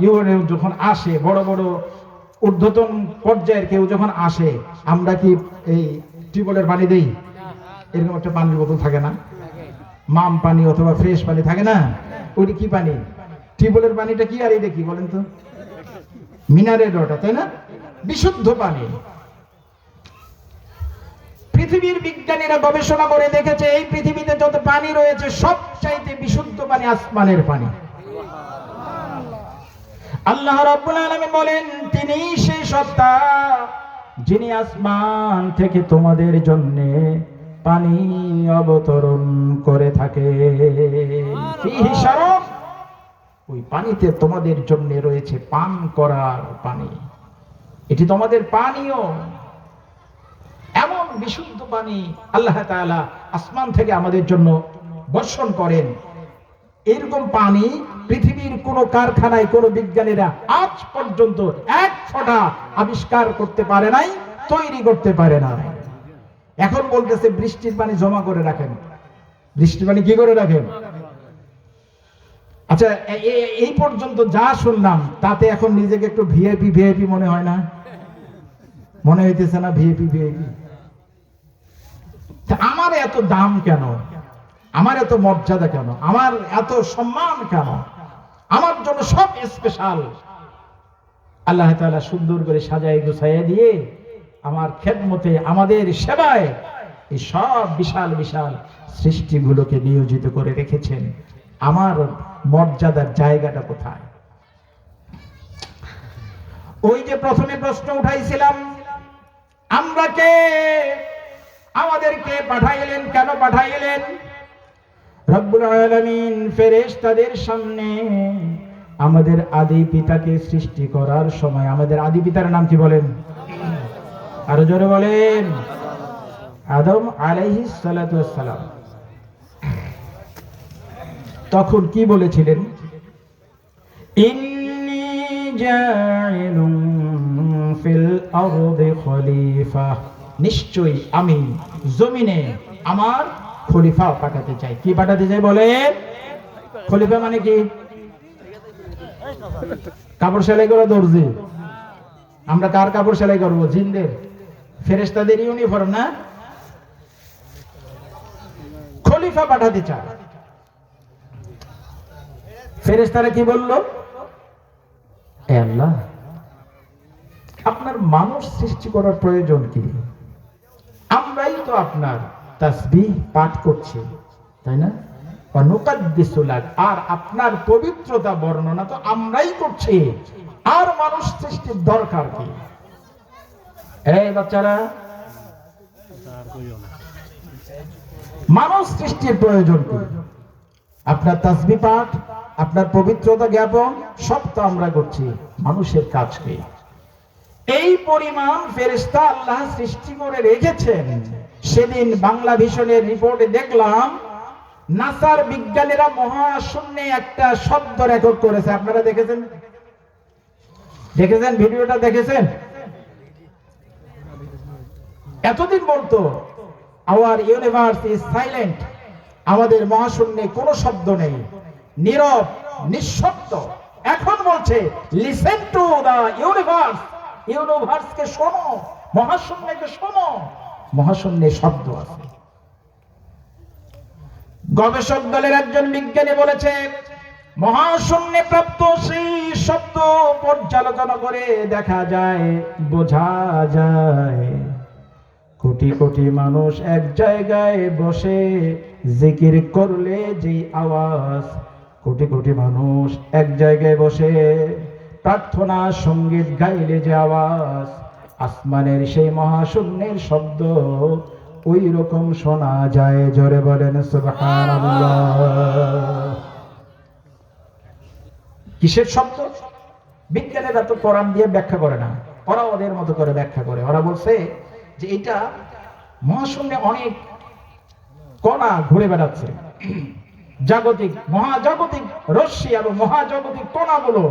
ইউএনও যখন আসে, বড় বড় ঊর্ধ্বতন পর্যায়ের কেউ যখন আসে, আমরা কি এই টিউবওয়েলের পানি দেই? এরকম একটা পানির বোতল থাকে না? মাম পানি অথবা ফ্রেশ পানি থাকে না? ওইটা কি পানি? টিউবওয়েলের পানিটা কি আর এটা কি বলেন তো? মিনারেল ওয়াটার, তাই না? বিশুদ্ধ পানি। পৃথিবীর বিজ্ঞানীরা গবেষণা করে দেখেছে, এই পৃথিবীতে যত পানি রয়েছে সবচাইতে বিশুদ্ধ পানি আসমানের পানি। আল্লাহ রাব্বুল আলামিন বলেন, তিনি সেই সত্তা যিনি আসমান থেকে তোমাদের জন্য পানি অবতরণ করে থাকে। ফিহি শারাব, ওই পানিতে তোমাদের জন্য রয়েছে পান করার পানি, এটি তোমাদের পানীয়। এমন বিশুদ্ধ পানি আল্লাহ তাআলা আসমান থেকে আমাদের জন্য বর্ষণ করেন। এরকম পানি পৃথিবীর কোন কারখানায় কোন বিজ্ঞানীরা আজ পর্যন্ত এক ফোঁটা আবিষ্কার করতে পারে নাই, তৈরি করতে পারে না। এখন বলতেছে বৃষ্টির পানি জমা করে রাখেন। বৃষ্টির পানি কি করে রাখেন? আচ্ছা, এই পর্যন্ত যা শুনলাম তাতে এখন নিজেকে একটু ভিআইপি ভিআইপি মনে হয় না? মনে হইতেছে না ভিআইপি ভিআইপি? আমার এত দাম কেন? আমার এত মর্যাদা কেন? আমার এত সম্মান কেন? আমার জন্য সব স্পেশাল। আল্লাহ তাআলা সুন্দর করে সাজায় গুছাইয়া দিয়ে আমার খেদমতে, আমাদের সেবায় এই সব বিশাল বিশাল সৃষ্টিগুলোকে নিয়োজিত করে রেখেছেন। আমার মর্যাদার জায়গাটা কোথায়? ওই যে প্রথমে প্রশ্ন উঠাইছিলাম, আমরা কে, আমাদেরকে পাঠাইলেন, কেন পাঠাইলেন? রব্বুল আলামিন ফেরেশতাদের সামনে আমাদের আদি পিতাকে সৃষ্টি করার সময়, আমাদের আদি পিতার নাম কি বলেন? আরো জোরে বলেন। আদম আলাইহিস সালাতু ওয়াস সালাম। তখন কি বলেছিলেন? ইন্নী জাইলুন ফিল আরদি খলিফা, নিশ্চয়ই আমি জমিনে আমার খলিফা পাঠাতে চাই। কি পাঠাতে চাই বলে? খলিফা মানে কি? কাপড় সেলাই করা দর্জি। আমরা কার কাপড় সেলাই করবো? জিনদের, ফেরেশতাদের ইউনিফর্ম না? খলিফা পাঠাতে চায়। ফেরেশতারা কি বলল? হে আল্লাহ, আপনার মানুষ সৃষ্টি করার প্রয়োজন কি? আমরাই তো আপনার তাসবিহ পাঠ করছি, তাই না? আর আপনার পবিত্রতা বর্ণনা তো আমরাই করছি, আর মানুষ সৃষ্টির দরকার কি? এই বাচ্চারা, মানুষ সৃষ্টির প্রয়োজন কি? আপনার তাসবিহ পাঠ, আপনার পবিত্রতা জ্ঞাপন সব তো আমরা করছি, মানুষের কাজ কি? এই পরিমাণ ফেরেশতা আল্লাহ সৃষ্টি করে রেখেছেন। সেদিন বাংলা ভিশনের রিপোর্টে দেখলাম, নাসার বিজ্ঞানীরা মহাশূন্যে একটা শব্দ রেকর্ড করেছে। আপনারা দেখেছেন? দেখেছেন ভিডিওটা? দেখেছেন? এতদিন বলতো আওয়ার ইউনিভার্স ইজ সাইলেন্ট, আমাদের মহাশূন্যে কোনো শব্দ নেই, নীরব, নিঃশব্দ। এখন বলছে লিসেন টু দা ইউনিভার্স, ইউনিভার্সকে শোনো, মহাশূন্যকে শোনো, মহাশূন্যে শব্দ আছে। গবেষক দলের একজন বিজ্ঞানী বলেছে, মহাশূন্যে প্রাপ্ত সেই শব্দ পর্যালোচনা করে দেখা যায়, বোঝা যায় কোটি কোটি মানুষ এক জায়গায় বসে জিকির করলে যে আওয়াজ, কোটি কোটি মানুষ এক জায়গায় বসে প্রার্থনা সঙ্গীত গাইলে যে আওয়াজ, আসমানের সেই মহাশূন্যের শব্দ ওই রকম শোনা যায়। জোরে বলেন সুবহানাল্লাহ। কিসের শব্দ? বিজ্ঞানীরা তো কোরআন দিয়ে ব্যাখ্যা করে না, ওরা ওদের মতো করে ব্যাখ্যা করে। ওরা বলছে যে এটা মহাশূন্যে অনেক কণা ঘুরে বেড়াচ্ছে, জাগতিক মহাজাগতিক রশ্মি এবং মহাজাগতিক কণাগুলো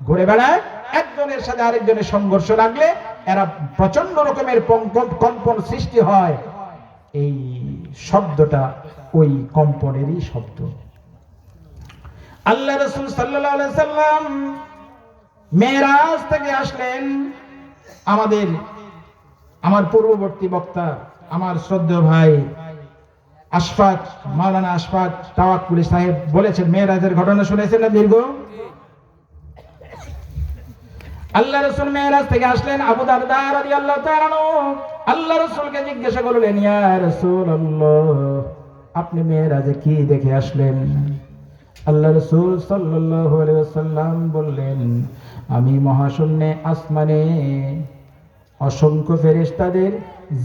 ঘুরে বেড়ায়, একজনের সাথে আরেকজনের সংঘর্ষ লাগলে এরা প্রচন্ড রকমের কম্পন সৃষ্টি হয়। এই শব্দটা ওই কম্পনেরই শব্দ। আল্লাহ রাসূল সাল্লাল্লাহু আলাইহি সাল্লাম মেরাজ থেকে আসলেন। আমার পূর্ববর্তী বক্তা, আমার শ্রদ্ধেয় ভাই আশফাক, মাওলানা আশফাক তাওয়াক্কুলি সাহেব বলেছেন, মেরাজের ঘটনা শুনেছেন না? দীর্ঘ আল্লাহ রাসূল মেরাজ থেকে আসলেন। আবু দারদা রাদিয়াল্লাহু তাআলা আনহু আল্লাহ রাসূলকে জিজ্ঞাসা করলেন, ইয়া রাসূলুল্লাহ, আপনি মেরাজে কি দেখে আসলেন? আল্লাহ রাসূল সাল্লাল্লাহু আলাইহি ওয়াসাল্লাম বললেন, আমি মহাশূন্যে আসমানে অসংখ্য ফেরেশতাদের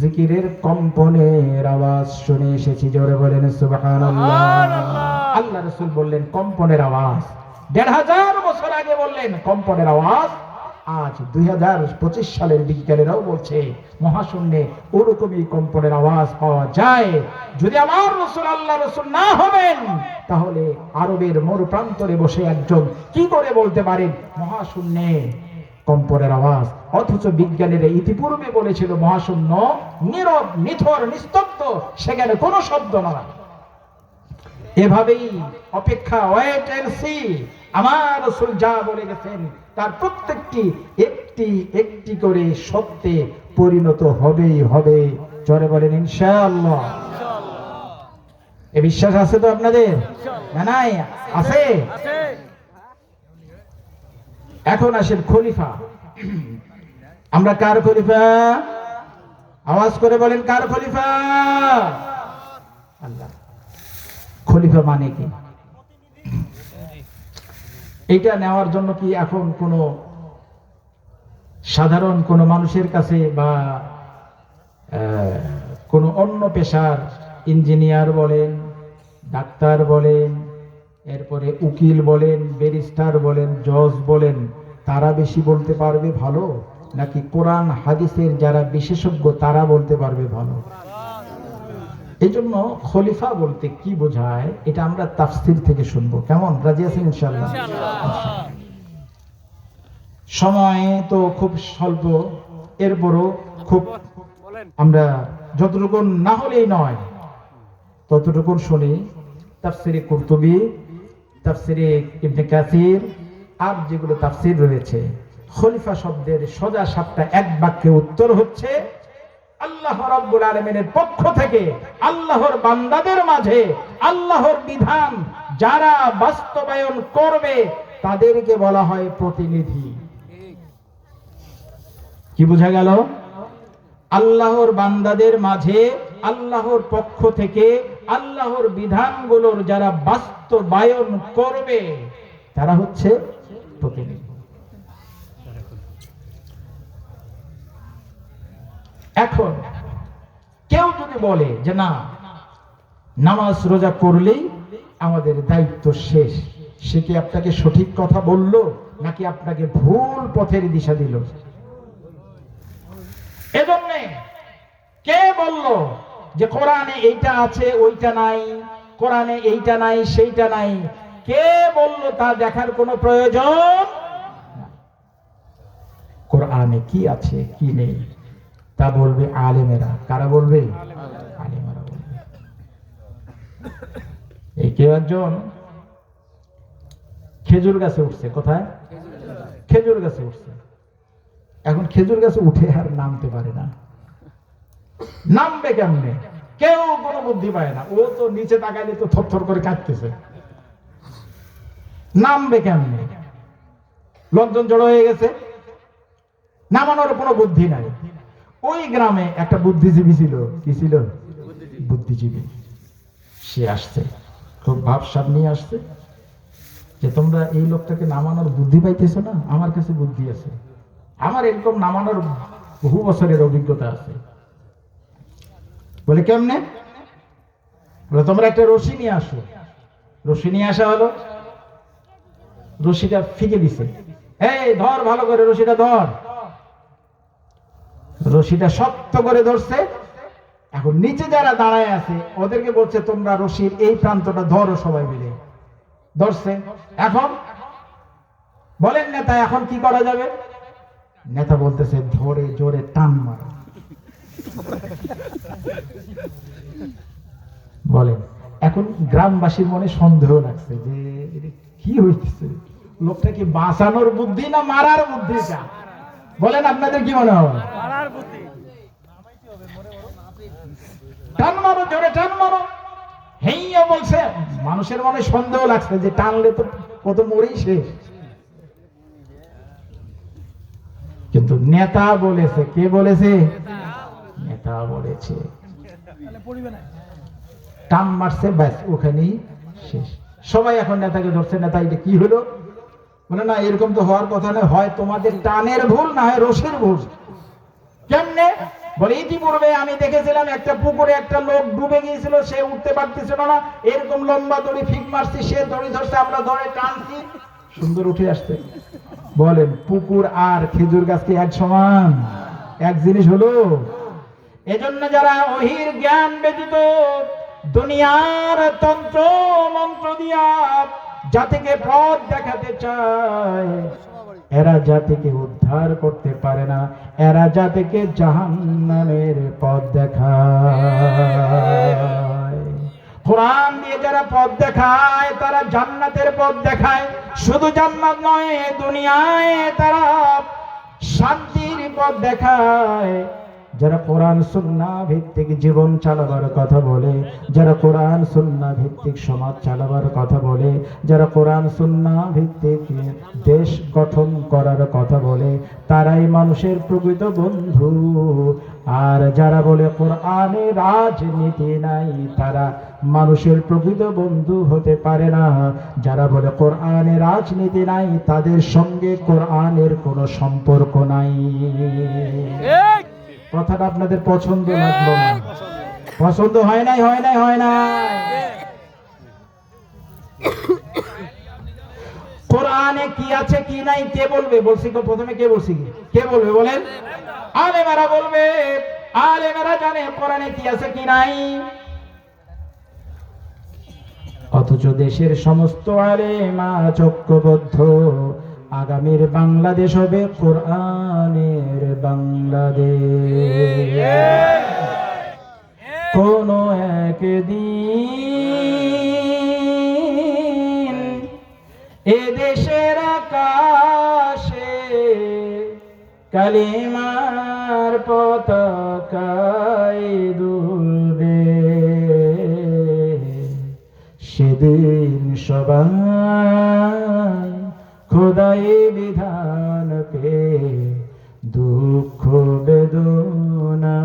জিকিরের কম্পনের আওয়াজ শুনে এসেছি। জোরে বলেন সুবহানাল্লাহ। আল্লাহ রাসূল বললেন কম্পনের আওয়াজ, ১৫০০ বছর আগে বললেন কম্পনের আওয়াজ। আজ ২০২৫ সালের বিজ্ঞানীরাও বলছে মহাশূন্যে ওরকমই কম্পনের আওয়াজ পাওয়া যায়। যদি আমার রাসূল আল্লাহ রাসূল না হবেন, তাহলে আরবের মরু প্রান্তরে বসে একজন কি করে বলতে পারেন মহাশূন্যে কম্পনের আওয়াজ? অথচ বিজ্ঞানীরা ইতিপূর্বে বলেছিল মহাশূন্য নীরব, নিথর, নিস্তব্ধ, সেখানে কোনো শব্দ নয়। এভাবেই অপেক্ষা, ওয়েট এন্ড সি। আমার রাসূল যা বলে গেছেন তার প্রত্যেকটি একটি একটি করে সত্যে পরিণত হবেই হবে। জোরে বলেন ইনশাআল্লাহ। এই বিশ্বাস আছে তো আপনাদের? না নাই? আছে। এখন আসেন খলিফা। আমরা কার খলিফা? আওয়াজ করে বলেন কার খলিফা? আল্লাহ। খলিফা মানে কি? এটা নেওয়ার জন্য কি এখন কোন সাধারণ কোন মানুষের কাছে বা কোন অন্য পেশার ইঞ্জিনিয়ার বলেন, ডাক্তার বলেন, এরপরে উকিল বলেন, ব্যারিস্টার বলেন, জজ বলেন, তারা বেশি বলতে পারবে ভালো, নাকি কোরআন হাদিসের যারা বিশেষজ্ঞ তারা বলতে পারবে ভালো? এই জন্য খলিফা বলতে কি বোঝায় এটা আমরা তাফসীর থেকে শুনবো। কেমন, রাজি আছেন ইনশাআল্লাহ? সময় তো খুব স্বল্প, এরপরও খুব আমরা যতটুকু না হলেই নয় ততটুকু শুনি। তাফসীরে কুরতুবী, তাফসীরে ইবনে কাসির আর যেগুলো তাফসীর রয়েছে, খলিফা শব্দের সোজা সাপটা এক বাক্যে উত্তর হচ্ছে আল্লাহ রাব্বুল আলামিনের পক্ষ থেকে আল্লাহর বান্দাদের মাঝে আল্লাহর বিধান যারা বাস্তবায়ন করবে তাদেরকে বলা হয় প্রতিনিধি। কি বোঝা গেল? আল্লাহর বান্দাদের মাঝে আল্লাহর পক্ষ থেকে আল্লাহর বিধানগুলোর যারা বাস্তবায়ন করবে তারা হচ্ছে প্রতিনিধি। এখন কেউ যদি বলে যে না, নামাজ রোজা করলেই আমাদের দায়িত্ব শেষ, সে কি আপনাকে সঠিক কথা বলল নাকি আপনাকে ভুল পথের দিশা দিল? এজন্য কে বলল যে কোরআনে এইটা আছে ওইটা নাই, কোরআনে এইটা নাই সেইটা নাই, কে বলল তা দেখার কোনো প্রয়োজন? কোরআনে কি আছে কি নেই তা বলবে আলেমেরা। কারা বলবে? আলেমেরা বলবে। এই কেউ একজন খেজুর গাছে উঠছে। কোথায়? খেজুর গাছে উঠছে। এখন খেজুর গাছে উঠে আর নামতে পারে না। নামবে কেমনে? কেউ কোনো বুদ্ধি পায় না। ও তো নিচে তাকাইলে তো থরথর করে কাঁদতেছে। নামবে কেমনে? লোকজন জড়ো হয়ে গেছে, নামানোর কোনো বুদ্ধি নাই। ওই গ্রামে একটা বুদ্ধিজীবী ছিল। কি ছিল? বুদ্ধিজীবী। সে আসছে, খুব ভাবসাব নিয়ে আসছে যে তোমরা এই লোকটাকে নামানোর বুদ্ধি পাইতেছো না, আমার কাছে বুদ্ধি আছে, আমার এরকম নামানোর বহু বছরের অভিজ্ঞতা আছে। বলে কেমনে? বলে তোমরা একটা রশি নিয়ে আসো। রশি নিয়ে আসা হলো, রশিটা ফিকে দিছে। এই ধর, ভালো করে রশিটা ধর। রশিটা শক্ত করে ধরছে। এখন নিচে যারা দাঁড়ায় আছে ওদেরকে বলছে তোমরা রশির এই প্রান্তটা ধরো, সবাই মিলে ধরছে। এখন বলেন নেতা, এখন কি করা যাবে? নেতা বলতেছে ধরে জোরে টান মারো। বলেন, এখন গ্রামবাসীর মনে সন্দেহ লাগছে যে কি হইতেছে, লোকটা কি বাঁচানোর বুদ্ধি না মারার বুদ্ধিটা? বলেন আপনাদের কি মনে হয়? টান মারো, জোরে টান মারো। হেইয়া বলছে, মানুষের মনে সন্দেহ লাগছে যে টানলে তো কত মরেই শেষ। কিন্তু নেতা বলেছে। কে বলেছে? নেতা বলেছে। টান মারছে, ব্যাস ওখানেই শেষ। সবাই এখন নেতাকে ধরছে। নেতা এটা কি হলো? বলে না, এরকম তো হওয়ার কথা নয়, হয় তোমাদের টানের ভুল না হয় রশির ভুল। কেমনে? বলে ইতিপূর্বে আমি দেখেছিলাম একটা পুকুরে একটা লোক ডুবে গিয়েছিল, সে উঠতে পারতেছিল না, এরকম লম্বা দড়ি ফিক মারছি, সে দড়ি ধরছে, আমরা ধরে টানছি, সুন্দর উঠে আসছে। বলেন, পুকুর আর খেজুর গাছ কি এক সমান? এক জিনিস হলো? এজন্য যারা ওহির জ্ঞান ব্যতীত দুনিয়ার তন্ত্র মন্ত্র দিয়া জাতিকে পথ দেখাতে চায়, এরা জাতিকে উদ্ধার করতে পারে না, এরা জাতিকে জাহান্নামের পথ দেখায়। কোরআন দিয়ে যারা পথ দেখায় তারা জান্নাতের পথ দেখায়। শুধু জান্নাত নয়, দুনিয়ায় তারা শান্তির পথ দেখায়। যারা কোরআন সুন্নাহ ভিত্তিক জীবন চালাবার কথা বলে, যারা কোরআন সুন্নাহ ভিত্তিক সমাজ চালাবার কথা বলে, যারা কোরআন সুন্নাহ ভিত্তিক দেশ গঠন করার কথা বলে, তারাই মানুষের প্রকৃত বন্ধু। আর যারা বলে কোরআনে রাজনীতি নাই, তারা মানুষের প্রকৃত বন্ধু হতে পারে না। যারা বলে কোরআনে রাজনীতি নাই, তাদের সঙ্গে কোরআনের কোনো সম্পর্ক নাই। কথাটা আপনাদের পছন্দ লাগলো না? পছন্দ হয় নাই, হয় নাই, হয় নাই। কোরআনে কি আছে কি নাই কে বলবে? বলছি প্রথমে কে বলছি? কে বলবে বলেন? আলেমেরা বলবে। আলেমেরা জানে কোরআনে কি আছে কি নাই। অথচ দেশের সমস্ত আলেমা ঐক্যবদ্ধ, আগামীর বাংলাদেশ হবে কোরআনের বাংলাদেশ। কোন একদিন এ দেশের আকাশে কালিমার পতাকায় দুলবে, সেদিন সবাই খোদাই বিধান পে দুঃখ বেদনা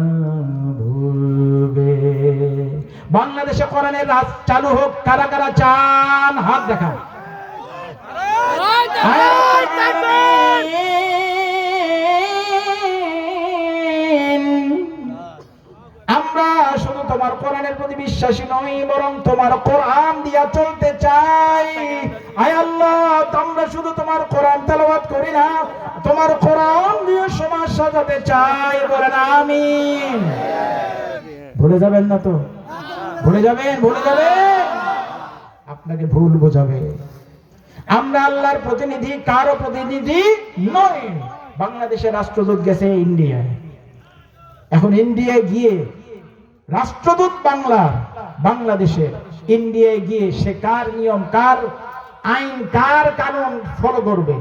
ভুলবে। বাংলাদেশে কোরআনের রাজ চালু হোক। কারা কারা চান? হাত দেখা। আমরা শুধু তোমার কোরআনের প্রতি বিশ্বাসী নই, বরং তোমার কোরআন দিয়া চলতে চাই। আয় আল্লাহ, আমরা শুধু তোমার কোরআন তেলাওয়াত করি না, তোমার কোরআন দিয়ে সমাজ সাজাতে চাই। বলেন আমিন। ভুলে যাবেন না তো? ভুলে যাবেন? ভুলে যাবেন? আপনাকে ভুল বোঝাবে। আমরা আল্লাহর প্রতিনিধি, কারো প্রতিনিধি নই। বাংলাদেশের রাষ্ট্রদূত গেছে ইন্ডিয়ায়। এখন ইন্ডিয়ায় গিয়ে রাষ্ট্রদূত বাংলাদেশের ইন্ডিয়ায় গিয়ে সে কার নিয়ম, কার আইন, কার কানুন ফলো করবে?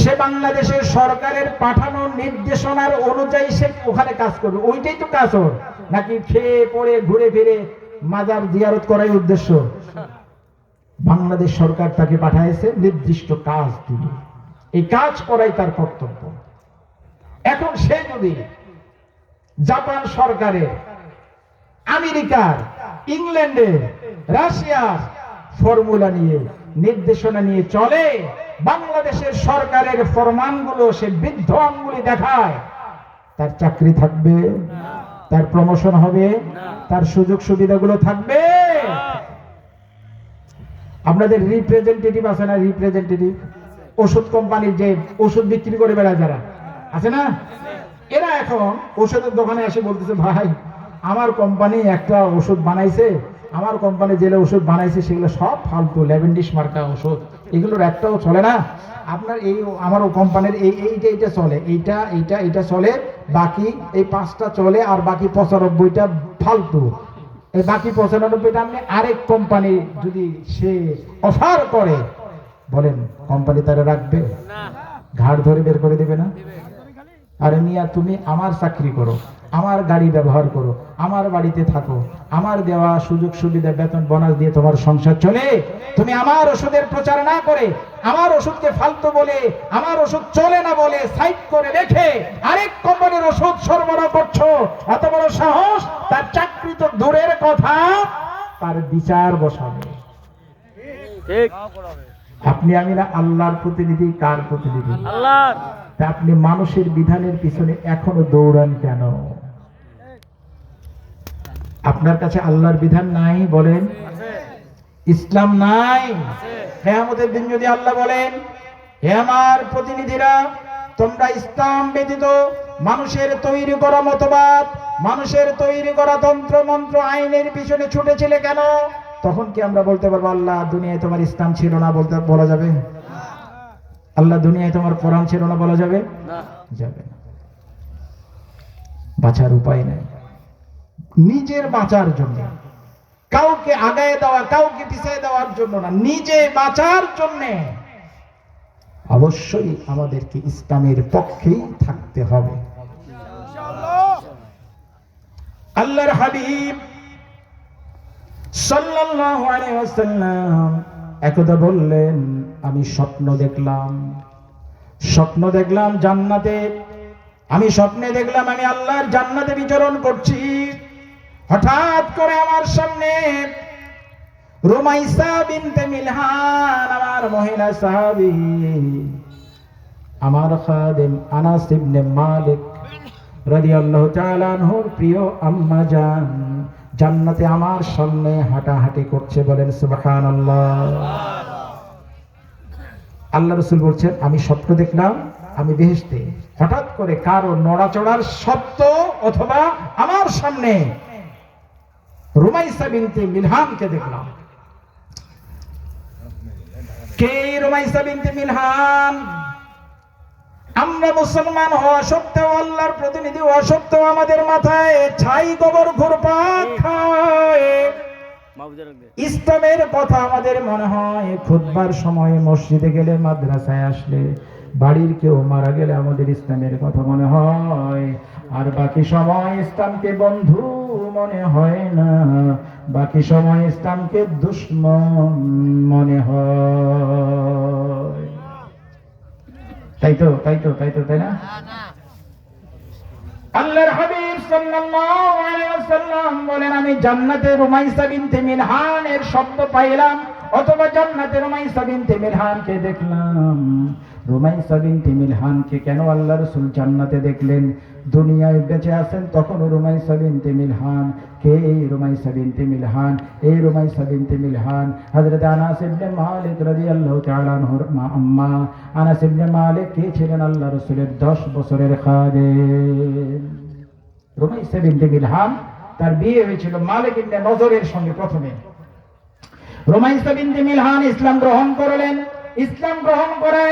সে বাংলাদেশের সরকারের পাঠানো নির্দেশনার অনুযায়ী সে ওখানে কাজ করবে। ওইটাই তো কাজ ওর, নাকি খেয়ে পড়ে ঘুরে ফিরে মাজার জিয়ারত করাই উদ্দেশ্য? বাংলাদেশ সরকার তাকে পাঠাইছে নির্দিষ্ট কাজ দিয়ে, এই কাজ করাই তার কর্তব্য। এখন সে যদি জাপান সরকারের, আমেরিকার, ইংল্যান্ডের, রাশিয়ার ফর্মুলা নিয়ে, নির্দেশনা নিয়ে চলে, বাংলাদেশের সরকারের ফরমানগুলো সে বৃদ্ধ আঙ্গুলি দেখায়, তার চাকরি থাকবে? তার প্রমোশন হবে? তার সুযোগ সুবিধাগুলো থাকবে? আপনাদের রিপ্রেজেন্টেটিভ আছে না? রিপ্রেজেন্টেটিভ ওষুধ কোম্পানির যে ওষুধ বিক্রি করে বেড়ায় যারা আছে না, এরা এখন ওষুধের দোকানে এসে বলতেছে, ভাই আমার কোম্পানি একটা ওষুধ বানাইছে, আমার কোম্পানি যে ওষুধ বানাইছে সেগুলো সব ফালতু ল্যাভেন্ডিশ মার্কা ওষুধ, এগুলোর একটাও চলে না। আপনার এই আমার কোম্পানির এইটা চলে, এইটা চলে, বাকি এই 5টা চলে, আর বাকি 95টা ফালতু। এই বাকি 95টা আপনি আরেক কোম্পানি যদি সে অফার করে, বলেন কোম্পানি তারা রাখবে? ঘাড় ধরে বের করে দেবে না? আরে মিয়া, তুমি আমার চাকরি করো, আমার গাড়ি ব্যবহার করো, আমার বাড়িতে থাকো, আমার দেওয়া সুযোগ সুবিধা বেতন বোনাস দিয়ে তোমার সংসার চলে। তুমি আমার ওষুধের প্রচার না করে, আমার ওষুধকে ফালতু বলে, আমার ওষুধ চলে না বলে সাইড করে রেখে আরেক কোম্পানির ওষুধ সরবরাহ করছো। এত বড় সাহস! তার চাকরি তো দূরের কথা, তার বিচার বসাবে। আপনি আমি না আল্লাহর প্রতিনিধি। কার প্রতিনিধি? আল্লাহর। তা আপনি মানুষের বিধানের পিছনে এখনো দৌড়ান কেন? আপনার কাছে আল্লাহর বিধান নাই? বলেন ইসলাম নাই? কিয়ামতের দিন যদি আল্লাহ বলেন, হে আমার প্রতিনিধিরা, তোমরা ইসলাম ব্যতীত মানুষের তৈরি করা মতবাদ, মানুষের তৈরি করা তন্ত্র মন্ত্র আইনের পিছনে ছুটেছিলে কেন? তখন কি আমরা বলতে পারবো আল্লাহ দুনিয়ায় তোমার ইসলাম ছিল না? বলা যাবে? আল্লাহ দুনিয়ায় তোমার কোরআন ছিল না বলা যাবে? যাবে না। বাঁচার উপায় নাই। নিজের বাঁচার জন্য, কাউকে আগায় দেওয়া, কাউকে পিছিয়ে দেওয়ার জন্য না, নিজে বাঁচার জন্য অবশ্যই আমাদেরকে ইসলামের পক্ষেই থাকতে হবে। আল্লাহর হাবিব সাল্লাল্লাহু আলাইহি ওয়াসাল্লাম একদা বললেন, আমি স্বপ্ন দেখলাম জান্নাতে, আমি স্বপ্নে দেখলাম আমি আল্লাহর জান্নাতে বিচরণ করছি। হঠাৎ করে আমার সামনে রুমাইসা বিনতে মিলহান, আমার মহিলা সাহাবী, আমার খাদেম আনাস ইবনে মালিক রাদিয়াল্লাহু তাআলা আনহুর প্রিয় আম্মা জান জান্নাতে আমার সামনে হাঁটাহাঁটি করছে। বলেন সুবহানাল্লাহ। আল্লাহ রাসূল বলছেন, আমি স্বপ্ন দেখলাম আমি বেহেশতে, হঠাৎ করে কারো নড়াচড়ার শব্দ অথবা আমার সামনে রুমাইসা বিনতে মিলহানকে দেখলাম। কে রুমাইসা বিনতে মিলহান? আমরা মুসলমান হওয়া সত্ত্বেও, আল্লাহর প্রতিনিধি হওয়া সত্ত্বেও আমাদের মাথায় ছাই গোবর ঘুরপাক খায়। ইসলামের কথা আমাদের মনে হয় খুতবার সময়, মসজিদে গেলে, মাদ্রাসায় আসলে, বাড়ির কেউ মারা গেলে আমাদের ইসলামের কথা মনে হয়, আর বাকি সময় ইসলামকে বন্ধু মনে হয় না, বাকি সময় ইসলামকে দুশমন মনে হয়। তাই না? আল্লাহর হাবিব সাল্লাল্লাহু আলাইহি ওয়াসাল্লাম বলেন, আমি জান্নাতে রুমাইসা বিনতে মিলহানের শব্দ পাইলাম, অথবা জান্নাতে রুমাইসা বিনতে মিলহানকে দেখলাম। রুমাইসা বিনতে মিলহানকে কেন আল্লাহ রাসূল জান্নাতে দেখলেন? দুনিয়ায় বেঁচে আছেন তখন রুমাইসা বিনতে মিলহান। কে এই রুমাইসা বিনতে মিলহান? এই রুমাইসা বিনতে মিলহান হযরত আনাস ইবনে মালিক রাদিয়াল্লাহু তাআলা আনহুর আম্মা। আনাস ইবনে মালিক কে ছিলেন? আল্লাহ রাসূলের 10 বছরের খাদেম। রুমাইসা বিনতে মিলহান তার বিয়ে হয়েছিল মালিক ইবনে নজরের সঙ্গে। প্রথমে রুমাইসা বিনতে মিলহান ইসলাম গ্রহণ করলেন। ইসলাম গ্রহণ করে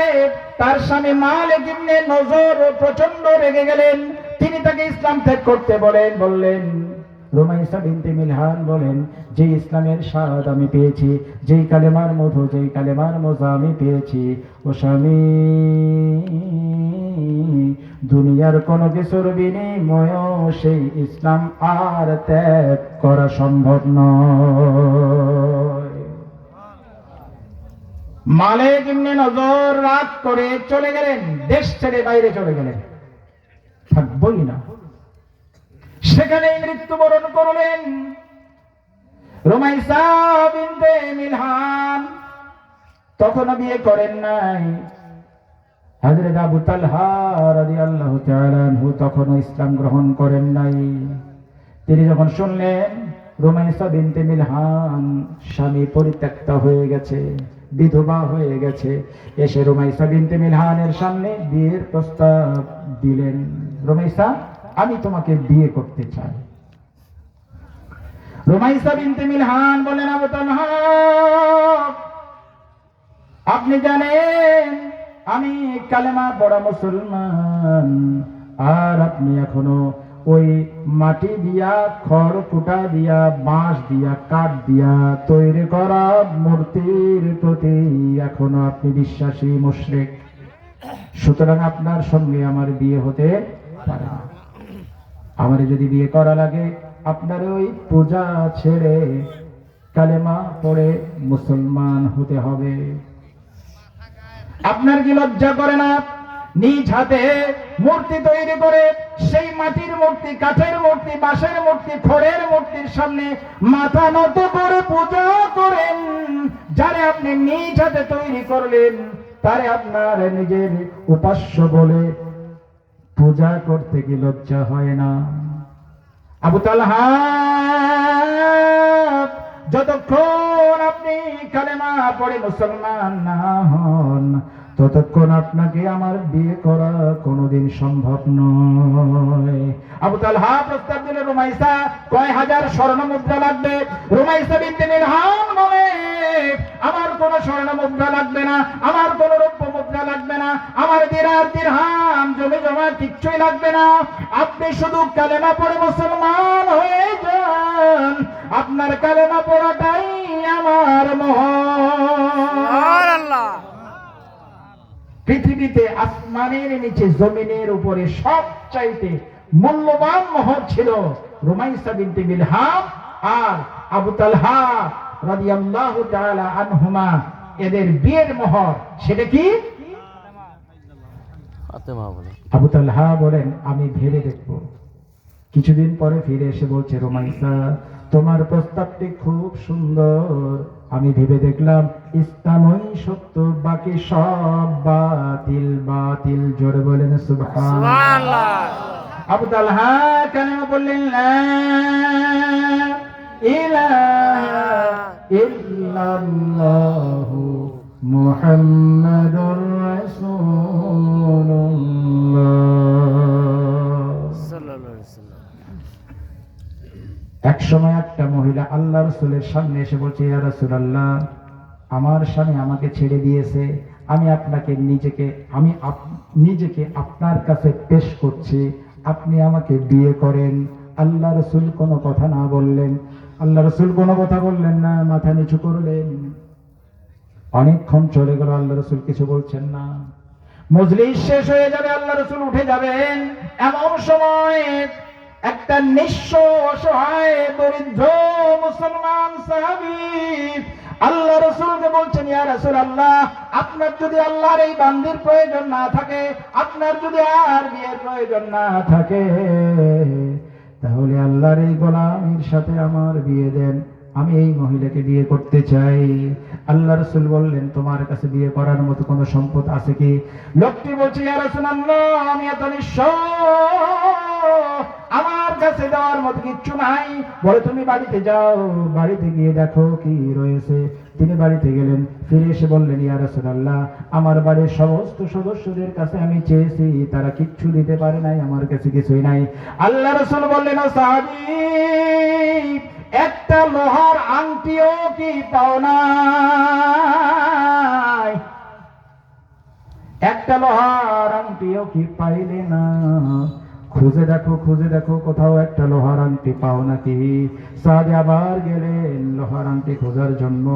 তার স্বামী মালিক ইবনে নজর প্রচন্ড রেগে গেলেন। তিনি তাকে ইসলাম ত্যাগ করতে বললেন। রুমাইসা বিনতে মিলহান বলেন, যে ইসলামের স্বাদ আমি পেয়েছি, যেই কালেমার মধু, যেই কালেমার মজা আমি পেয়েছি, ও স্বামী, দুনিয়ার কোন কিছুর বিনিময় সেই ইসলাম আর ত্যাগ করা সম্ভব নয়। মালিক ইবনে নজর রাত করে চলে গেলেন, দেশ ছেড়ে বাইরে চলে গেলেন, থাকবই না। সেখানে মৃত্যুবরণ করলেন। রুমাইসা বিনতে মিলহান তখনও বিয়ে করেন নাই। হযরত আবু তালহা রাদিয়াল্লাহু তাআলা আনহু তখনও ইসলাম গ্রহণ করেন নাই। তিনি যখন শুনলেন রুমাইসা বিনতে মিলহান স্বামী পরিত্যক্তা হয়ে গেছে, বিধবা হয়ে গেছে, এসে রুমাইসা বিনতে মিলহানের সামনে বিয়ের প্রস্তাব দিলেন। রুমাইসা, আমি তোমাকে বিয়ে করতে চাই। রুমাইসা বিনতে মিলহান বলেন, আবু তালহা, আপনি জানেন আমি কালেমা পড়া মুসলমান, আর আপনি এখনো ওই মাটি দিয়া, খড় কুটা দিয়া, বাঁশ দিয়া, কাঠ দিয়া তৈরি করা মূর্তির প্রতি এখনো আপনি বিশ্বাসী, মুশরিক। সুতরাং আপনার সঙ্গে আমার বিয়ে হতে পারে না। আমার যদি বিয়ে করা লাগে আপনার ওই পূজা ছেড়ে কালেমা পড়ে মুসলমান হতে হবে। আপনার কি লজ্জা করে না? নিজ হাতে মূর্তি তৈরি করে সেই মাটির মূর্তি, কাঠের মূর্তি, বাঁশের মূর্তি, খড়ের মূর্তির সামনে মাথা নত করে পূজা করেন। যারে আপনি নিজ হাতে তৈরি করলেন তারে আপনার নিজের উপাস্য বলে পূজা করতে কি লজ্জা হয় না? আবু তালহা, যতক্ষণ আপনি কালেমা পড়ে মুসলমান না হন ততক্ষণ আপনাকে আমার বিয়ে করা কোনোদিন সম্ভব নয়। আবু তালহা প্রস্তাব দিলেন, রুমাইসা, কয় হাজার স্বর্ণ মুদ্রা লাগবে? রুমাইসা বিনতে মিলহান বলে, আমার কোন স্বর্ণ মুদ্রা লাগবে না, আমার কোন রৌপ্য মুদ্রা লাগবে না, আমার দিনার দিরহাম জমি জমা কিচ্ছুই লাগবে না। আপনি শুধু কালেমা পড়ে মুসলমান হয়ে যান, আপনার কালেমা পড়াটাই আমার মহর। আল্লাহ পৃথিবীতে আসমানের নিচে জমিনের উপরে সবচাইতে মূল্যবান মোহর ছিল রুমাইসা বিনতে মিলহান আর আবু তালহা রাদিয়াল্লাহু তাআলা আনহুমা, এদের বিয়ের মোহর। সেটা কি? আবু তালহা বলেন আমি ভেবে দেখব। কিছুদিন পরে ফিরে এসে বলছে, রুমাইসা তোমার প্রস্তাবটি খুব সুন্দর, আমি ভেবে দেখলাম ইসলামই সত্য, বাকি সব বাতিল বাতিল। জোরে বলেন সুবহানাল্লাহ। আবু তালহা কালেমা বললেন লা ইলাহা ইল্লাল্লাহু মুহাম্মাদুর রাসূলুল্লাহ। এক সময় একটা মহিলা আল্লাহ রাসূলের সামনে এসে বলছে, ইয়া রাসূলুল্লাহ, আমার স্বামী আমাকে ছেড়ে দিয়েছে, আমি আপনাকে নিজেকে আপনার কাছে পেশ করছি, আপনি আমাকে বিয়ে করেন। আল্লাহ রাসূল কোনো কথা না বললেন, আল্লাহ রাসূল কোনো কথা বললেন না, মাথা নিচু করলেন। অনেকক্ষণ চলে গেল, আল্লাহ রাসূল কিছু বলছেন না। মজলিস শেষ হয়ে যাবে, আল্লাহ রাসূল উঠে যাবেন। এমন সময় একটা নিঃস্ব অসহায় দরিদ্র মুসলমান সাহাবী আল্লাহ রাসূলকে বলছেন, ইয়া রাসূলুল্লাহ, আপনার যদি আল্লাহর এই বান্দির প্রয়োজন না থাকে, আপনার যদি আর বিয়ের প্রয়োজন না থাকে, তাহলে আল্লাহর এই গোলামের সাথে আমার বিয়ে দেন, আমি এই মহিলাকে বিয়ে করতে চাই। আল্লাহ রাসূল বললেন, তোমার কাছে বিয়ে করার মতো কোনো সম্পদ আছে কি? লোকটি বলছে, ইয়া রাসূলুল্লাহ, আমি এত নিঃস্ব, আমার কাছে দেওয়ার মতো কিচ্ছু নাই। বলে তুমি বাড়িতে যাও, বাড়িতে গিয়ে দেখো কি রয়েছে। তিনি বাড়িতে গেলেন, ফিরে এসে বললেন, ইয়া রাসূলুল্লাহ, আমার বাড়ির সমস্ত সদস্যদের কাছে আমি চেয়েছি, তারা কিচ্ছু দিতে পারে নাই, আমার কাছে কিছুই নাই। আল্লাহ রাসূল বললেন, ও সাহাবী, একটা লোহার আংটিও কি পাও নাই? একটা লোহার আংটিও কি পাইলে না? খুঁজে দেখো, খুঁজে দেখো, কোথাও একটা লোহার আংটি পাও নাকি? সাহাবী আবার গেলেন লোহার আংটি খোঁজার জন্য,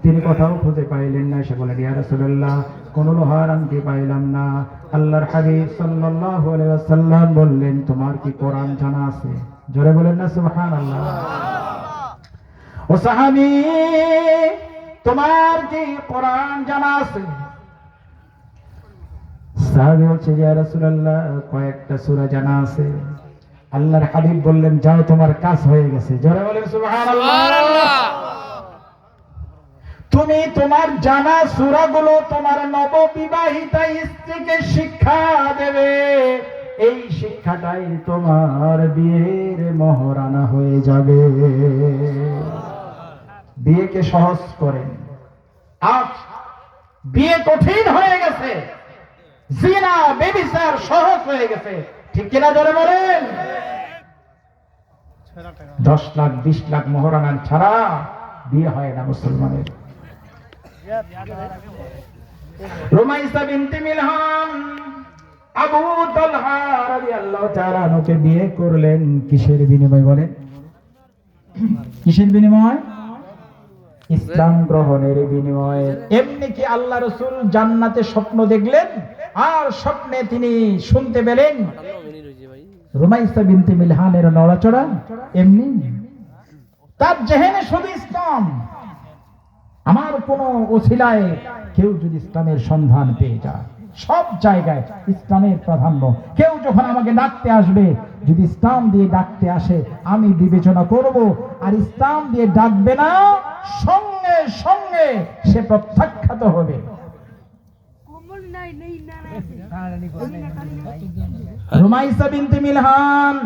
তিনি কোথাও খুঁজে পাইলেন না। সে বলেন, ইয়া রাসূলুল্লাহ, কোন লোহার আংটি পাইলাম না। আল্লাহর হাবিব সাল্লাল্লাহু আলাইহি ওয়াসাল্লাম বললেন, তোমার কি কোরআন জানা আছে? জোরে বলেন না সুবহানাল্লাহ। ও সাহাবী, তোমার কি কোরআন জানা আছে? সাহাবী বলছে, ইয়া রাসূলুল্লাহ, কয়েকটা সূরা জানা আছে। আল্লাহর হাবিব বললেন, যাও, তোমার কাজ হয়ে গেছে। জোরে বলেন সুবহানাল্লাহ। তুমি তোমার জানা সূরাগুলো তোমার নববিবাহিতা স্ত্রীকে শিক্ষা দেবে, এই শিক্ষাটাই তোমার বিয়ের মহারানা হয়ে যাবে। বিয়েকে সহজ করেন, আজ বিয়ে কঠিন হয়ে গেছে, জিনা ব্যভিচার সহজ হয়ে গেছে, ঠিক কিনা জোরে বলেন? 10 লাখ 20 লাখ মহারানা ছাড়া বিয়ে হয় না মুসলমানের। রুমাইসা বিনতে মিলহান আবু তালহা রাদিয়াল্লাহু তাআলা আনহুকে বিয়ে করলেন কিসের বিনিময়ে বলেন? কিসের বিনিময়ে? ইসলাম গ্রহণের বিনিময়ে। এমনি কি আল্লাহ রাসূল জান্নাতে স্বপ্ন দেখলেন আর স্বপ্নে তিনি শুনতে পেলেন রুমাইসা বিনতে মিলহানের নড়াচড়া? এমনি তার জেহেনে শুধু ইসলাম। আমার কোন ওসিলায় কেউ যদি ইসলামের সন্ধান পেয়ে যায়, সব জায়গায় ইসলামের প্রাধান্য। কেউ যখন আমাকে ডাকতে আসবে, যদি ইসলাম দিয়ে ডাকতে আসে আমি বিবেচনা করব, আর ইসলাম দিয়ে ডাকবে না, সঙ্গে সঙ্গে সে প্রত্যাখ্যাত হবে। রুমাইসা বিনতে মিলহান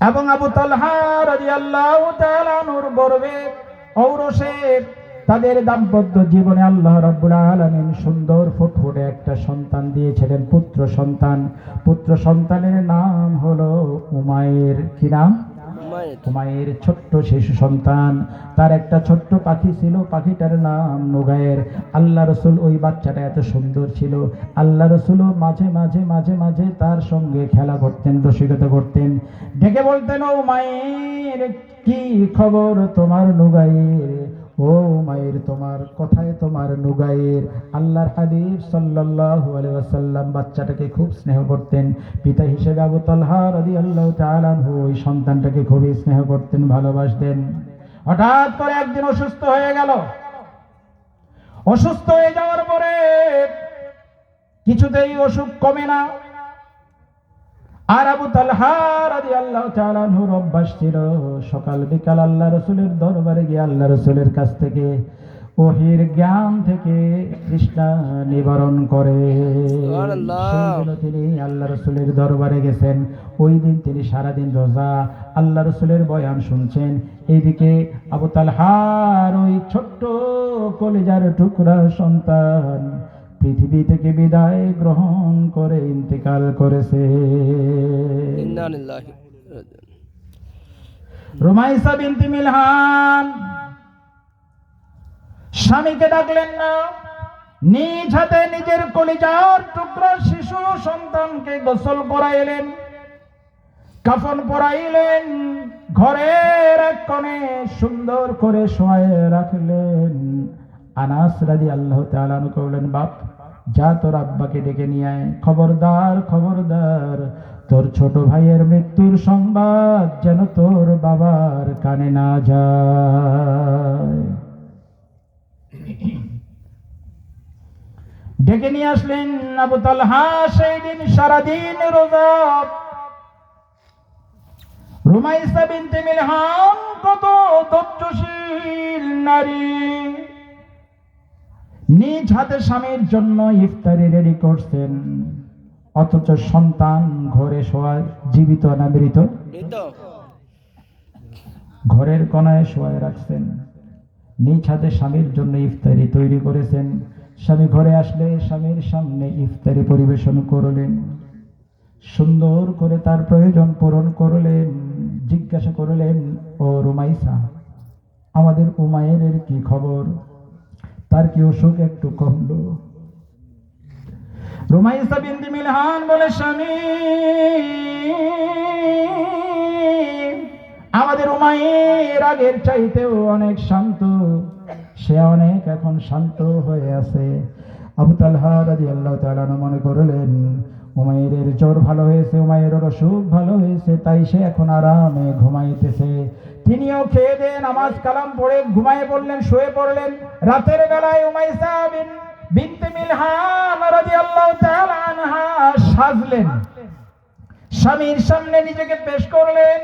এবং আবু তালহা রাদিয়াল্লাহু তাআলা আনহুর গর্বে ঔরসে তাদের দাম্পত্য জীবনে আল্লাহ রাব্বুল আলামিন সুন্দর ফুটফুটে একটা সন্তান দিয়েছিলেন, পুত্র সন্তান। পুত্র সন্তানের নাম হলো উমাইর। কি নাম? উমাইর। ছোট্ট শিশু সন্তান, তার একটা ছোট্ট পাখি ছিল, পাখিটার নাম নুগায়ের। আল্লাহ রাসূল, ওই বাচ্চাটা এত সুন্দর ছিল, আল্লাহ রাসূল মাঝে মাঝে মাঝে মাঝে তার সঙ্গে খেলা করতেন, রসিকতা করতেন। ডেকে বলতেন, ও উমাইর, কি খবর তোমার নুগায়ের? ও মায়ের তোমার কথায় তোমার নুগায়ের আল্লাহর হাবিব সাল্লাল্লাহু আলাইহি ওয়াসাল্লাম বাচ্চাটাকে খুব স্নেহ করতেন। পিতা হিসেবে আবু তালহা রাদিয়াল্লাহু তাআলা আনহু ওই সন্তানটাকে খুবই স্নেহ করতেন, ভালোবাসতেন। হঠাৎ করে একদিন অসুস্থ হয়ে গেল। অসুস্থ হয়ে যাওয়ার পরে কিছুতেই অসুখ কমে না। আর আবু তালহা রাদিয়াল্লাহু তাআলা আনহুর অভ্যাস ছিল সকাল বিকাল আল্লাহ রাসূলের দরবারে গিয়ে আল্লাহ রাসূলের কাছ থেকে ওহীর জ্ঞান থেকে তৃষ্ণা নিবারণ করে। সেজন্য তিনি আল্লাহ রাসূলের দরবারে গেছেন। ওই দিন তিনি সারাদিন রোজা, আল্লাহ রাসূলের বয়ান শুনছেন। এইদিকে আবু তালহার ওই ছোট্ট কলিজার টুকরা সন্তান পৃথিবী থেকে বিদায় গ্রহণ করে ইন্তেকাল করেছে। রুমাইসা বিনতে মিলহান স্বামীকে ডাকলেন না, নিজ হাতে নিজের কলিজার টুকরা শিশু সন্তানকে গোসল করাইলেন, কাফন পরাইলেন, ঘরের এক কোণে সুন্দর করে শোয়ায়ে রাখলেন। আনাস রাদিয়াল্লাহু তাআলা আনহু কইলেন, বাপ যা তোর আব্বাকে ডেকে নিয়ে আয়, খবরদার খবরদার তোর ছোট ভাইয়ের মৃত্যুর সংবাদ যেন তোর বাবার কানে না যায়। ডেকে নিয়ে আসলেন। আবু তালহা সেই দিন সারাদিন রোজা। রুমাইসা বিনতে মিলহান কত ধৈর্যশীল নারী, নিজ হাতে স্বামীর জন্য ইফতারি রেডি করছেন, অথচ সন্তান ঘরে শোয়া, জীবিত না মৃত, ঘরের কোনায় শোয়ায় রাখছেন। নিজ হাতে স্বামীর জন্য ইফতারি তৈরি করেছেন। স্বামী ঘরে আসলে স্বামীর সামনে ইফতারি পরিবেশন করলেন, সুন্দর করে তার প্রয়োজন পূরণ করলেন। জিজ্ঞাসা করলেন, ও রুমাইসা, আমাদের উমায়ের কি খবর? তার কি অসুখ একটু কমলো? রুমাইসা বিনতে মিলহান বলে, স্বামী আমাদের উমাইর আগের চাইতেও অনেক শান্ত, সে অনেক এখন শান্ত হয়ে আছে। আবু তালহা রাদিয়াল্লাহু তাআলা মনে করলেন উমাইরের জ্বর ভালো হয়েছে, উমাইরের অসুখ ভালো হয়েছে, তাই সে এখন আরামে ঘুমাইতেছে। তিনিও খেয়ে দিয়ে নামাজ কালাম পড়ে ঘুমায়ে পড়লেন, শুয়ে পড়লেন। রাতের বেলায় উমাইসা বিনতে মিলহান রাদিয়াল্লাহু তাআলা আনহা সাজলেন, স্বামীর সামনে নিজেকে পেশ করলেন।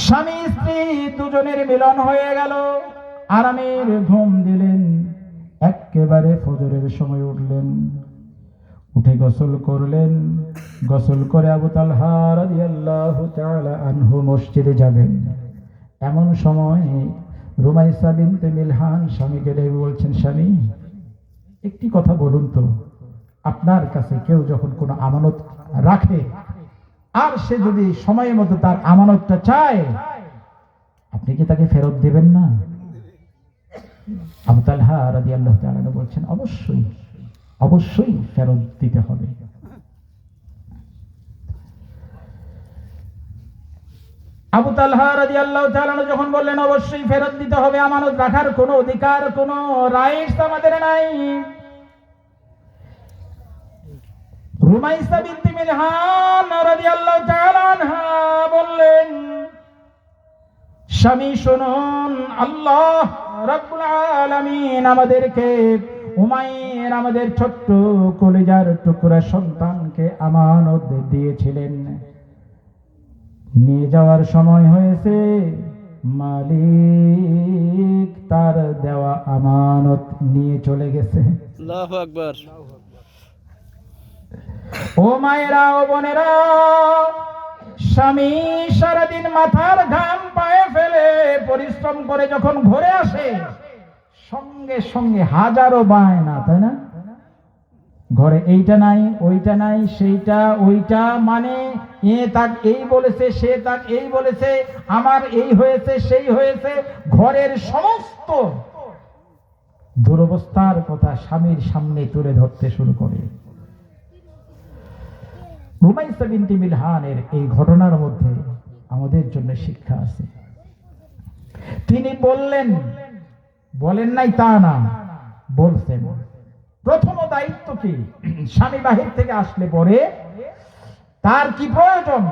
স্বামী স্ত্রী দুজনের মিলন হয়ে গেল, আরামের ঘুম দিলেন। একেবারে ফজরের সময় উঠলেন, উঠে গোসল করলেন। গোসল করে আবু তালহা রাদিয়াল্লাহু তাআলা আনহু মসজিদে যাবেন। এমন সময় রুমাইসা বিনতে মিলহান স্বামীকে ডেকে বলছেন, স্বামী একটি কথা বলুন তো, আপনার কাছে কেউ যখন কোনো আমানত রাখে আর সে যদি সময় মতো তার আমানতটা চায়, আপনি কি তাকে ফেরত দিবেন না? আবু তালহা রাদিয়াল্লাহু তাআলা বলছেন, অবশ্যই অবশ্যই ফেরত দিতে হবে। আবু তালহা রাদিয়াল্লাহু তাআলা যখন বললেন অবশ্যই ফেরত দিতে হবে, আমানত রাখার কোনো অধিকার, কোনো রাইটস আমাদের নাই, রুমাইসা বিনতে মিলহান রাদিয়াল্লাহু তাআলা আনহা বললেন, স্বামী শুনুন, আল্লাহ রাব্বুল আলামিন আমাদেরকে উমাইর আমাদের ছোট্ট কলিজার টুকরা সন্তানকে আমানত দিয়েছিলেন। নিয়ে যাওয়ার সময় হয়েছে, মালিক তার দেওয়া আমানত নিয়ে চলে গেছে। আল্লাহু আকবার। ও মায়েরা, ও বোনেরা, স্বামী সারাদিন মাথার ঘাম পায়ে ফেলে পরিশ্রম করে যখন ঘরে আসে, সঙ্গে সঙ্গে হাজারো বায়না, তাই না? ঘরে এইটা নাই, ওইটা নাই, সেইটা ওইটা, মানে এ তাক এই বলেছে, সে তাক এই বলেছে, আমার এই হয়েছে, সেই হয়েছে। ঘরের সমস্ত দুরবস্থার কথা স্বামীর সামনে তুলে ধরতে শুরু করে। রুমাইসা বিনতে মিলহানের এই ঘটনার মধ্যে আমাদের জন্য শিক্ষা আছে। তিনি বললেন, বলেন নাই তা না, বলছেন প্রথম দায়িত্ব কি, স্বামী বাহির থেকে আসলে পরে তার কি প্রয়োজন,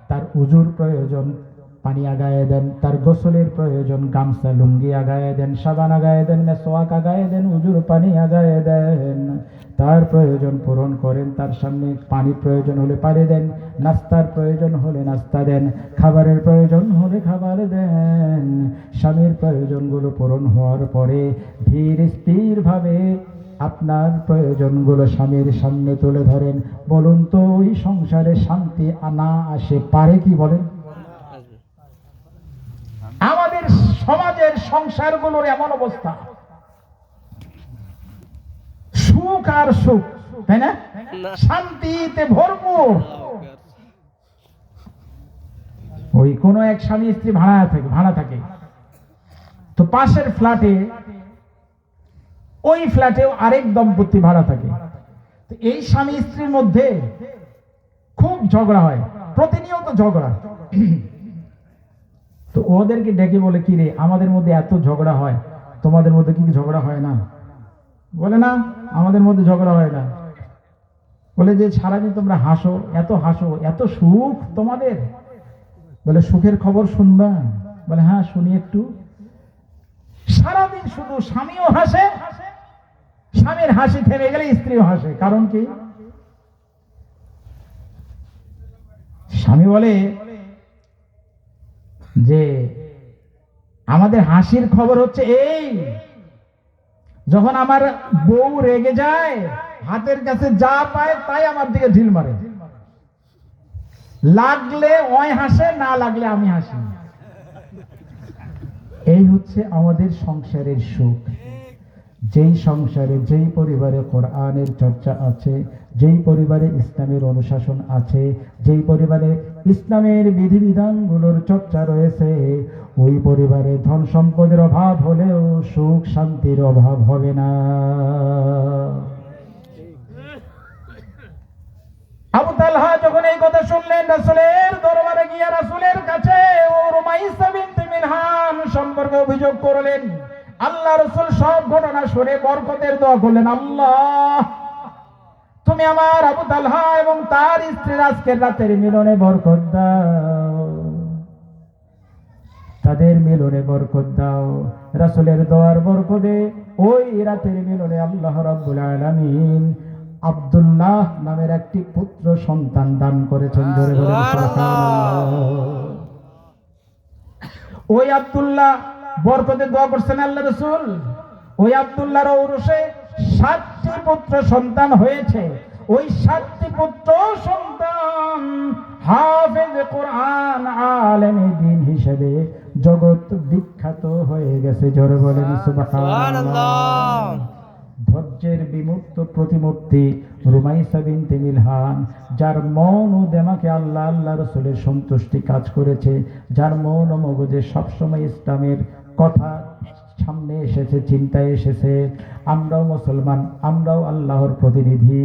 তার উজুর প্রয়োজন, পানি আগায়ে দেন, তার গোসলের প্রয়োজন, গামছা লুঙ্গি আগায়ে দেন, সাবান আগায়ে দেন, মেসওয়াক আগায়ে দেন, উজুর পানি আগায়ে দেন, তার প্রয়োজন পূরণ করেন, তার সামনে পানি প্রয়োজন হলে পানি দেন, নাস্তার প্রয়োজন হলে নাস্তা দেন, খাবারের প্রয়োজন হলে খাবার দেন। স্বামীর প্রয়োজনগুলো পূরণ হওয়ার পরে ধীর স্থির ভাবে আপনার প্রয়োজনগুলো স্বামীর সামনে তুলে ধরেন। বলুন তো ওই সংসারে শান্তি আনা আসে পারে কি বলেন? আমাদের সমাজের সংসারগুলোর এমন অবস্থা, সুখ আর সুখ, তাই না, শান্তিতে ভরপুর। ওই কোন এক স্বামী স্ত্রী ভাড়া থাকে, তো পাশের ফ্ল্যাটে, ওই ফ্ল্যাটেও আরেক দম্পতি ভাড়া থাকে। তো এই স্বামী স্ত্রীর মধ্যে খুব ঝগড়া হয়, প্রতিনিয়ত ঝগড়া। তো ওদেরকে ডেকে বলে, কি রে, আমাদের মধ্যে এত ঝগড়া হয়, তোমাদের মধ্যে কি ঝগড়া হয় না? বলে, না, আমাদের মধ্যে ঝগড়া হয় না। বলে যে সারাদিন তোমরা হাসো, এত সুখ তোমাদের। বলে সুখের খবর শুনবা? বলে হ্যাঁ শুনি একটু। সারাদিন শুধু স্বামীও হাসে, স্বামীর হাসি থেমে গেলে স্ত্রীও হাসে। কারণ কি? স্বামী বলে যে আমাদের হাসির খবর হচ্ছে এই, যখন আমার বউ রেগে যায়, হাতের কাছে যা পায় তাই আমার দিকে ঢিল মারে, লাগলে ওই হাসে, না লাগলে আমি হাসি। এই হচ্ছে আমাদের সংসারের সুখ। যেই সংসারে, যেই পরিবারে কোরআনের চর্চা আছে, যেই পরিবারে ইসলামের অনুশাসন আছে, যেই পরিবারে ইসলামের বিধিবিধানগুলোর চর্চা রয়েছে, ওই পরিবারে ধন সম্পদের অভাব হলেও সুখ শান্তির অভাব হবে না। আবু তালহা যখন এই কথা শুনলেন, রাসূলের দরবারে গিয়ে রাসূলের কাছে ও রুমাইসা বিনতে মিলহান সম্পর্কে অভিযোগ করলেন। আল্লাহ রাসূল সব ঘটনা শুনে বরকতের দোয়া করলেন, আল্লাহ তুমি আমার আবু তালহা এবং তার স্ত্রীর আজকের রাতের মিলনে বরকত দাও, তাদের মিলনে বরকত দাও। রাসূলের দোয়ার বরকতে ওই রাতের মিলনে আল্লাহ রাব্বুল আলামিন আব্দুল্লাহ নামের একটি পুত্র সন্তান দান করেছেন। জোরে বলেন সুবহানাল্লাহ। ওই আব্দুল্লাহ বরকতে দোয়া করছেন আল্লাহ রাসূল। ওই আব্দুল্লাহর ঔরসে 7টি পুত্র সন্তান হয়েছে। ওই 7টি পুত্র সন্তান হাফেজ কোরআন, আলেমে দ্বীন হিসেবে জগৎ বিখ্যাত হয়ে গেছে। জোরে বলেন সুবহানাল্লাহ। ধৈর্যের বিমূর্ত প্রতিমূর্তি রুমাইসা বিনতে মিলহান, যার মন ও দেমাকে আল্লাহ রাসূলের সন্তুষ্টি কাজ করেছে, যার মন ও মগজে সবসময় ইসলামের কথা সামনে এসেছে, চিন্তায় এসেছে। আমরাও মুসলমান, আমরাও আল্লাহর প্রতিনিধি।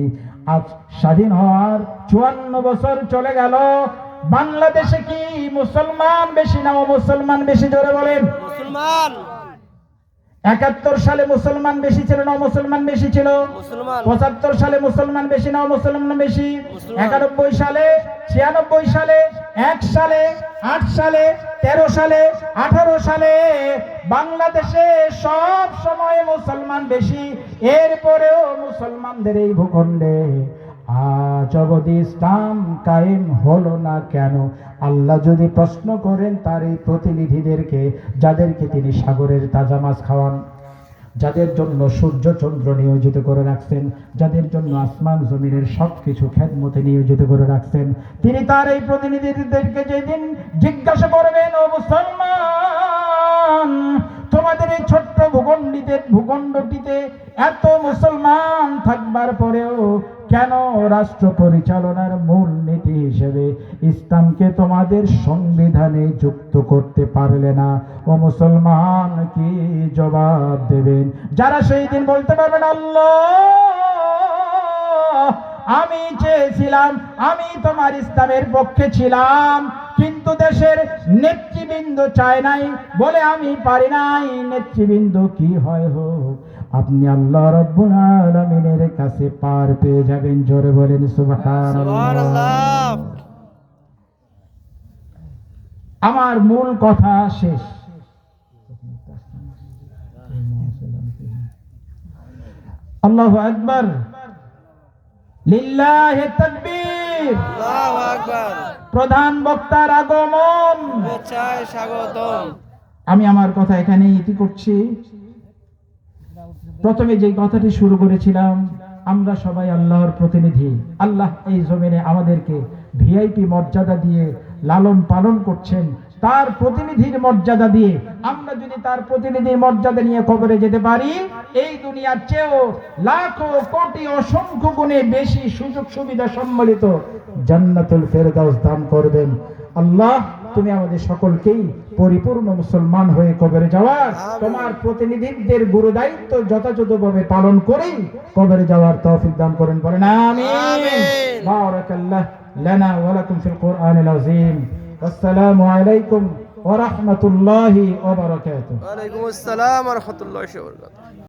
আজ স্বাধীন হওয়ার 54 বছর চলে গেল। বাংলাদেশে কি মুসলমান বেশি না মুসলমান বেশি? জোরে বলেন। মুসলমান। 71 সালে মুসলমান বেশি ছিল না মুসলমান বেশি ছিল? 75 সালে মুসলমান বেশি না মুসলমান বেশি? 91 সালে, 96 সালে, 1 সালে, 8 সালে, 13 সালে, 18 সালে বাংলাদেশে সব সময় মুসলমান বেশি। এরপরেও মুসলমানদের এই ভূখণ্ডে আজ অবধি ইসলাম কায়েম হলো না কেন? আল্লাহ যদি প্রশ্ন করেন তার এই প্রতিনিধিদেরকে, যাদেরকে তিনি সাগরের তাজা মাছ খাওয়ান, যাদের জন্য সূর্য চন্দ্র নিয়োজিত করে রাখছেন, যাদের জন্য আসমান জমিনের সবকিছু খেদমতে নিয়োজিত করে রাখছেন, তিনি তার এই প্রতিনিধিদেরকে যেদিন জিজ্ঞাসা করবেন, ও মুসলমান, তোমাদের এই ছোট্ট ভূখণ্ডটিতে এত মুসলমান থাকবার পরেও কেন রাষ্ট্র পরিচালনার মূল নীতি হিসেবে ইসলামকে তোমাদের সংবিধানে যুক্ত করতে পারলে না? ও মুসলমান কি জবাব দেবেন? যারা সেই দিন বলতে পারবেন, আল্লাহ আমি চেয়েছিলাম, আমি তোমার ইসলামের পক্ষে ছিলাম, কিন্তু দেশের নেতৃবৃন্দ চায় নাই, বলে আমি পারি নাই। নেতৃবৃন্দ কি হয় হোক, আপনি আল্লাহ রাব্বুল আলামিনের কাছে পার পেয়ে যাবেন। জোরে বলেন সুবহানাল্লাহ। আমার মূল কথা শেষ। আল্লাহু আকবার, লিল্লাহি তাকবীর, আল্লাহু আকবার। প্রধান বক্তার আগমন, শুভেচ্ছায় স্বাগতম। আমি আমার কথা এখানে ইতি করছি। প্রথমে যে কথাটি শুরু করেছিলাম, আমরা সবাই আল্লাহর প্রতিনিধি। আল্লাহ এই জমিনে আমাদেরকে ভিআইপি মর্যাদা দিয়ে লালন পালন করছেন, তার প্রতিনিধির মর্যাদা দিয়ে। আমরা যদি তার প্রতিনিধির মর্যাদা নিয়ে কবরে যেতে পারি, এই দুনিয়ার চেয়েও লাখো কোটি অসংখ্য গুণে বেশি সুযোগ সুবিধা সম্মিলিত জান্নাতুল ফেরদাউস দান করবেন। আল্লাহ, তুমি আমাদের সকলকেই পরিপূর্ণ মুসলমান হয়ে কবরে যাওয়ার, তোমার প্রতিনিধিদের গুরু দায়িত্ব যথাযথভাবে পালন করেই কবরে যাওয়ার তৌফিক দান করেন। বলেন আমিন। বারাকাল্লাহ লানা ওয়া লাকুম ফিল কুরআনিল আযীম। আসসালামু আলাইকুম ওয়া রাহমাতুল্লাহি ওয়া বারাকাতুহু। ওয়া আলাইকুম আসসালাম ওয়া রাহমাতুল্লাহি ওয়া বারাকাতুহু।